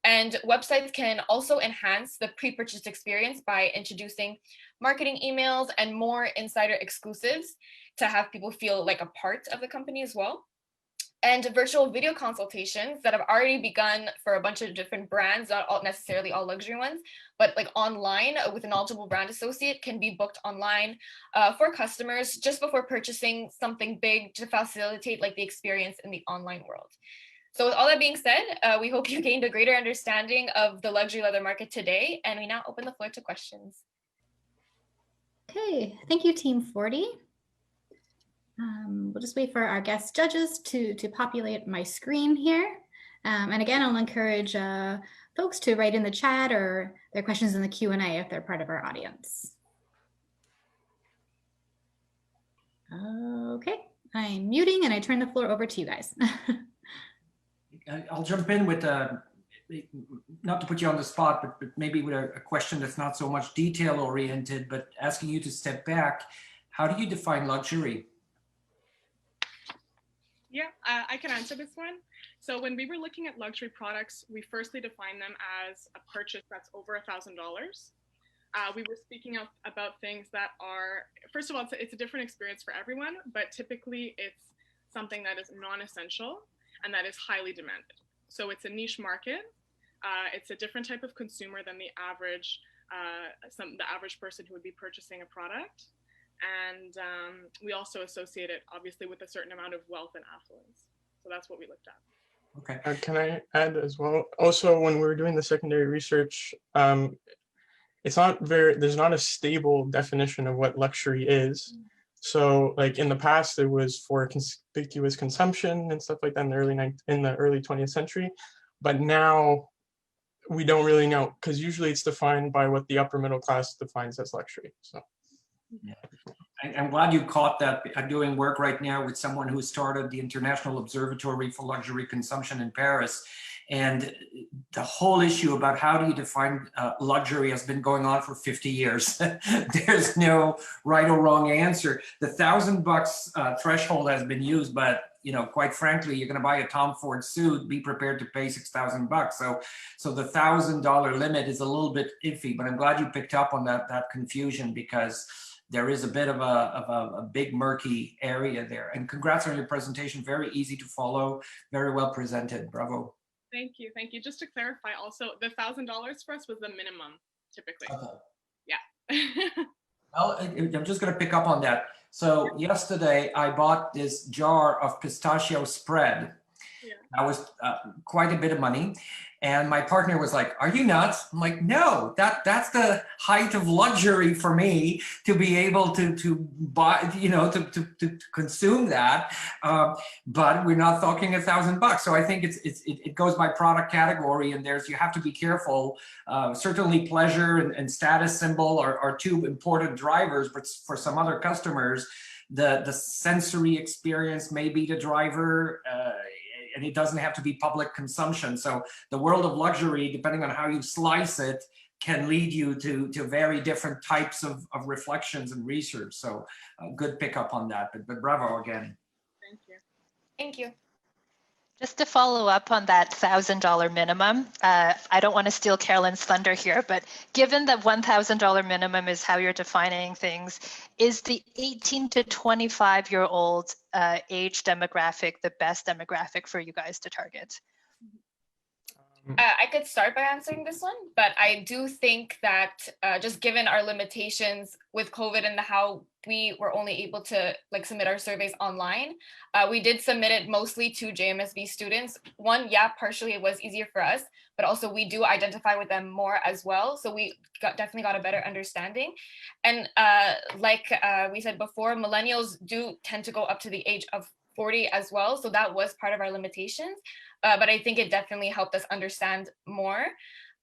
And websites can also enhance the pre-purchase experience by introducing marketing emails and more insider exclusives to have people feel like a part of the company as well. And virtual video consultations that have already begun for a bunch of different brands, not all, necessarily all luxury ones, but like online with a knowledgeable brand associate can be booked online for customers just before purchasing something big to facilitate like the experience in the online world. So with all that being said, we hope you gained a greater understanding of the luxury leather market today, and we now open the floor to questions. Okay, thank you, Team 40. We'll just wait for our guest judges to populate my screen here. And again, I'll encourage folks to write in the chat or their questions in the Q&A if they're part of our audience. Okay, I'm muting and I turn the floor over to you guys. I'll jump in with, not to put you on the spot, but maybe with a question that's not so much detail oriented, but asking you to step back. How do you define luxury? Yeah, I can answer this one. So when we were looking at luxury products, we firstly defined them as a purchase that's over $1,000. We were speaking about things that are, first of all, it's a different experience for everyone, but typically it's something that is non-essential and that is highly demanded. So it's a niche market. It's a different type of consumer than the average person who would be purchasing a product. And we also associate it obviously with a certain amount of wealth and affluence. So that's what we looked at. Okay. Can I add as well? Also, when we were doing the secondary research, there's not a stable definition of what luxury is. So like in the past, it was for conspicuous consumption and stuff like that in the early 20th century. But now we don't really know, because usually it's defined by what the upper middle class defines as luxury. So. Yeah. I'm glad you caught that. I'm doing work right now with someone who started the International Observatory for Luxury Consumption in Paris. And the whole issue about how do you define luxury has been going on for 50 years. There's no right or wrong answer. The $1,000 threshold has been used, but quite frankly, you're going to buy a Tom Ford suit, be prepared to pay $6,000. So the $1,000 limit is a little bit iffy, but I'm glad you picked up on that confusion, because there is a bit of a big murky area there. And congrats on your presentation. Very easy to follow, very well presented. Bravo. Thank you, thank you. Just to clarify also, the $1,000 for us was the minimum, typically. Okay. Yeah. Well, I'm just gonna pick up on that. So yesterday I bought this jar of pistachio spread. Yeah. That was quite a bit of money. And my partner was like, "Are you nuts?" I'm like, "No, that's the height of luxury for me to be able to buy, to consume that." But we're not talking $1,000. So I think it goes by product category, and you have to be careful. Certainly pleasure and status symbol are two important drivers, but for some other customers, the sensory experience may be the driver. And it doesn't have to be public consumption. So the world of luxury, depending on how you slice it, can lead you to very different types of reflections and research. So good pickup on that, but bravo again. Thank you. Thank you. Just to follow up on that $1,000 minimum, I don't want to steal Carolyn's thunder here, but given that $1,000 minimum is how you're defining things, is the 18 to 25-year-old age demographic the best demographic for you guys to target? I could start by answering this one, but I do think that just given our limitations with COVID and how we were only able to submit our surveys online, we did submit it mostly to JMSB students. One, yeah, partially it was easier for us, but also we do identify with them more as well. So we definitely got a better understanding. And like we said before, millennials do tend to go up to the age of 40 as well. So that was part of our limitations. But I think it definitely helped us understand more.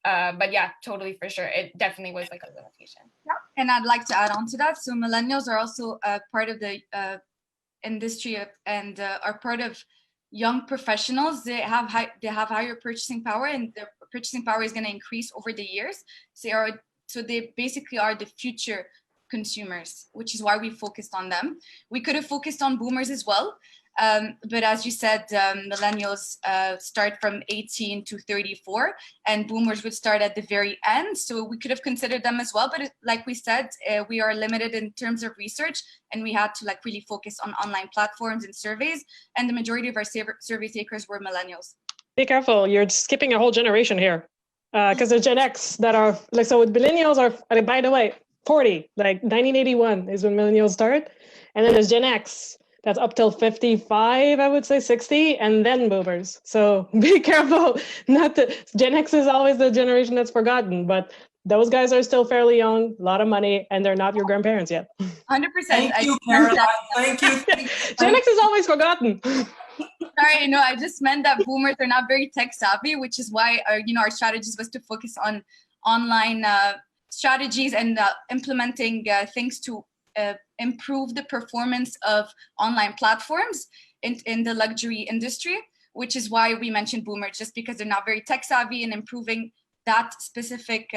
But yeah, totally, for sure. It definitely was like a limitation. Yeah. And I'd like to add on to that. So millennials are also part of the industry and are part of young professionals. They have higher purchasing power, and their purchasing power is going to increase over the years. So they basically are the future consumers, which is why we focused on them. We could have focused on boomers as well. But as you said, millennials start from 18 to 34, and boomers would start at the very end. So we could have considered them as well. But like we said, we are limited in terms of research, and we had to really focus on online platforms and surveys. And the majority of our survey takers were millennials. Be careful, you're skipping a whole generation here. Because there's Gen X that are so millennials are, by the way, 40, 1981 is when millennials start. And then there's Gen X, that's up till 55, I would say 60, and then boomers. So be careful. Not to, Gen X is always the generation that's forgotten, but those guys are still fairly young, a lot of money, and they're not your grandparents yet. 100%. Thank you, Caroline. Thank you. Gen X is always forgotten. Sorry, no, I just meant that boomers are not very tech savvy, which is why our strategies was to focus on online strategies and implementing things to improve the performance of online platforms in the luxury industry, which is why we mentioned boomers, just because they're not very tech savvy, and improving that specific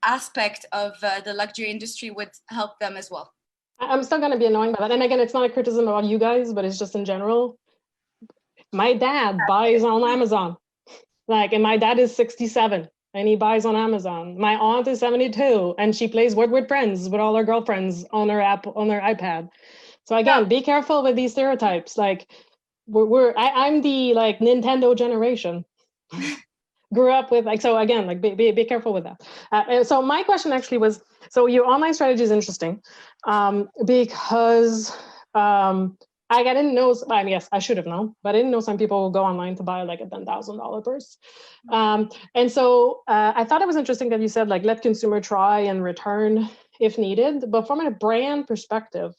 aspect of the luxury industry would help them as well. I'm still going to be annoying by that. And again, it's not a criticism about you guys, but it's just in general. My dad buys on Amazon. And my dad is 67 and he buys on Amazon. My aunt is 72 and she plays Word with Friends with all her girlfriends on her app, on her iPad. So again, be careful with these stereotypes. I'm the Nintendo generation. Grew up with so again, be careful with that. So my question actually was, so your online strategy is interesting because I didn't know, yes, I should have known, but I didn't know some people will go online to buy a $10,000 purse. And so I thought it was interesting that you said let consumer try and return if needed. But from a brand perspective,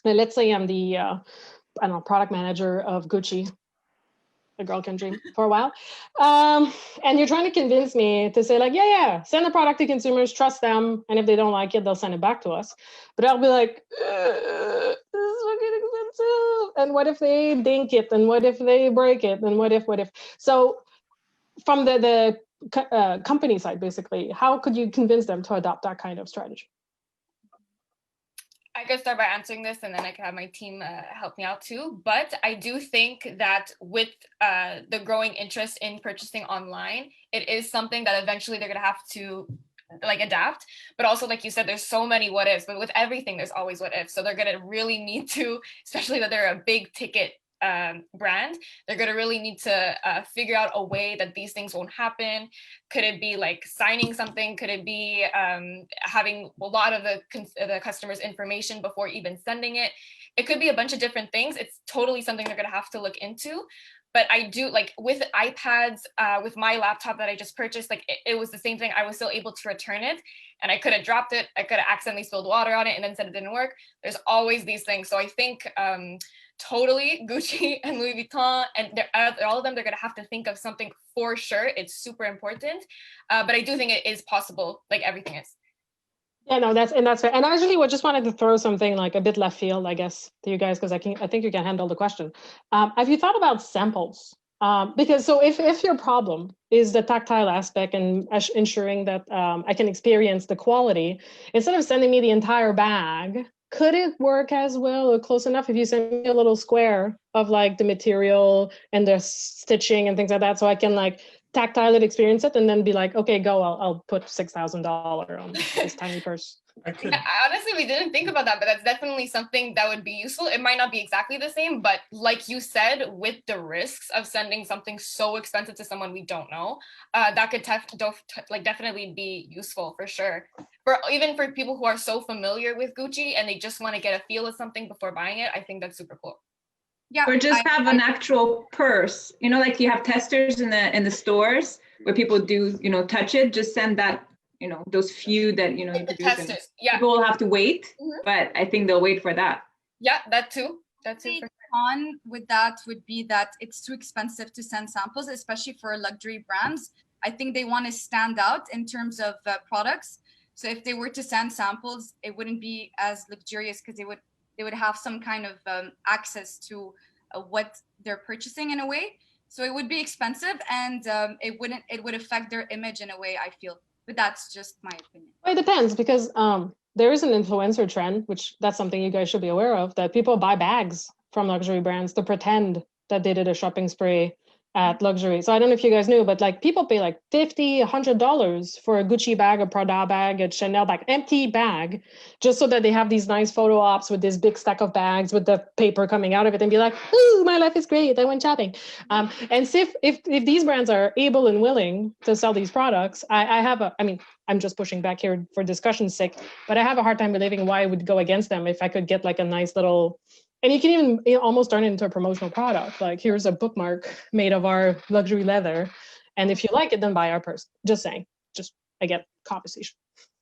let's say I'm the product manager of Gucci. The girl can dream for a while. And you're trying to convince me to say yeah, send the product to consumers, trust them. And if they don't like it, they'll send it back to us. But I'll be like, this is fucking expensive. And what if they dink it? And what if they break it? And what if? So from the company side, basically, how could you convince them to adopt that kind of strategy? I could start by answering this and then I could have my team help me out too. But I do think that with the growing interest in purchasing online, it is something that eventually they're going to have to adapt. But also, like you said, there's so many what ifs, but with everything, there's always what ifs. So they're going to really need to, especially that they're a big ticket brand, they're going to really need to figure out a way that these things won't happen. Could it be signing something? Could it be having a lot of the customer's information before even sending it? It could be a bunch of different things. It's totally something they're going to have to look into. But I do with iPads, with my laptop that I just purchased, it was the same thing. I was still able to return it and I could have dropped it. I could have accidentally spilled water on it and then said it didn't work. There's always these things. So I think totally Gucci and Louis Vuitton and all of them, they're going to have to think of something for sure. It's super important. But I do think it is possible, like everything is. Yeah, no, that's fair. And actually, I just wanted to throw something a bit left field, I guess, to you guys, because I think you can handle the question. Have you thought about samples? Because if your problem is the tactile aspect and ensuring that I can experience the quality, instead of sending me the entire bag, could it work as well or close enough if you send me a little square of the material and the stitching and things like that, so I can tactile it, experience it, and then be okay, go, I'll put $6,000 on this tiny purse. Yeah, honestly, we didn't think about that, but that's definitely something that would be useful. It might not be exactly the same, but like you said, with the risks of sending something so expensive to someone we don't know, that could definitely be useful for sure. Even for people who are so familiar with Gucci and they just want to get a feel of something before buying it, I think that's super cool. Yeah, or just have an actual purse, you have testers in the stores where people do, touch it. Just send that, those few that, you produce. Yeah. People will have to wait, but I think they'll wait for that. Yeah, that too. On with that would be that it's too expensive to send samples, especially for luxury brands. I think they want to stand out in terms of products. So if they were to send samples, it wouldn't be as luxurious because they would have some kind of access to what they're purchasing in a way. So it would be expensive and it would affect their image in a way, I feel. But that's just my opinion. Well, it depends because there is an influencer trend, which that's something you guys should be aware of, that people buy bags from luxury brands to pretend that they did a shopping spree at luxury. So I don't know if you guys knew, but people pay $50, $100 for a Gucci bag, a Prada bag, a Chanel bag, empty bag, just so that they have these nice photo ops with this big stack of bags with the paper coming out of it and be like, ooh, my life is great, I went shopping. And see if these brands are able and willing to sell these products, I'm just pushing back here for discussion's sake, but I have a hard time believing why I would go against them if I could get a nice little And you can even almost turn it into a promotional product. Like, here's a bookmark made of our luxury leather. And if you like it, then buy our purse. Just saying, just again, conversation.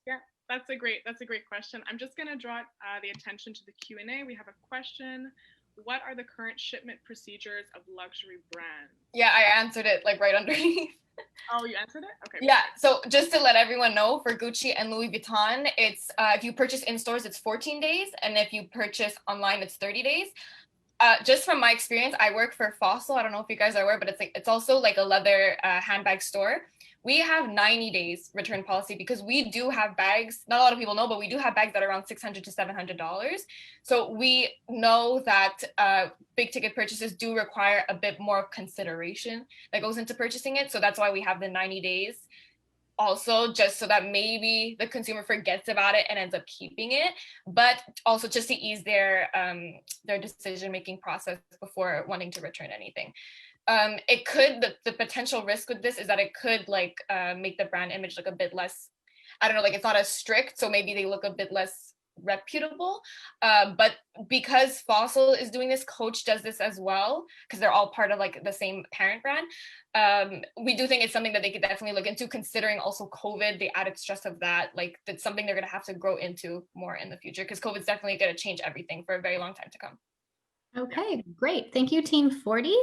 Yeah, that's a great question. I'm just gonna draw the attention to the Q&A. We have a question. What are the current shipment procedures of luxury brands? Yeah, I answered it like right underneath. Oh, you answered it? Okay. Yeah, so just to let everyone know, for Gucci and Louis Vuitton, it's if you purchase in stores, it's 14 days. And if you purchase online, it's 30 days. Just from my experience, I work for Fossil. I don't know if you guys are aware, but it's also like a leather handbag store. We have 90 days return policy because we do have bags. Not a lot of people know, but we do have bags that are around $600 to $700. So we know that big ticket purchases do require a bit more consideration that goes into purchasing it. So that's why we have the 90 days. Also, just so that maybe the consumer forgets about it and ends up keeping it, but also just to ease their decision-making process before wanting to return anything. It could, the potential risk with this is that it could like make the brand image look a bit less, I don't know, like it's not as strict, so maybe they look a bit less reputable. But because Fossil is doing this, Coach does this as well, because they're all part of like the same parent brand. We do think it's something that they could definitely look into, considering also COVID, the added stress of that. Like that's something they're going to have to grow into more in the future, because COVID's definitely going to change everything for a very long time to come. Okay, great. Thank you, Team 40.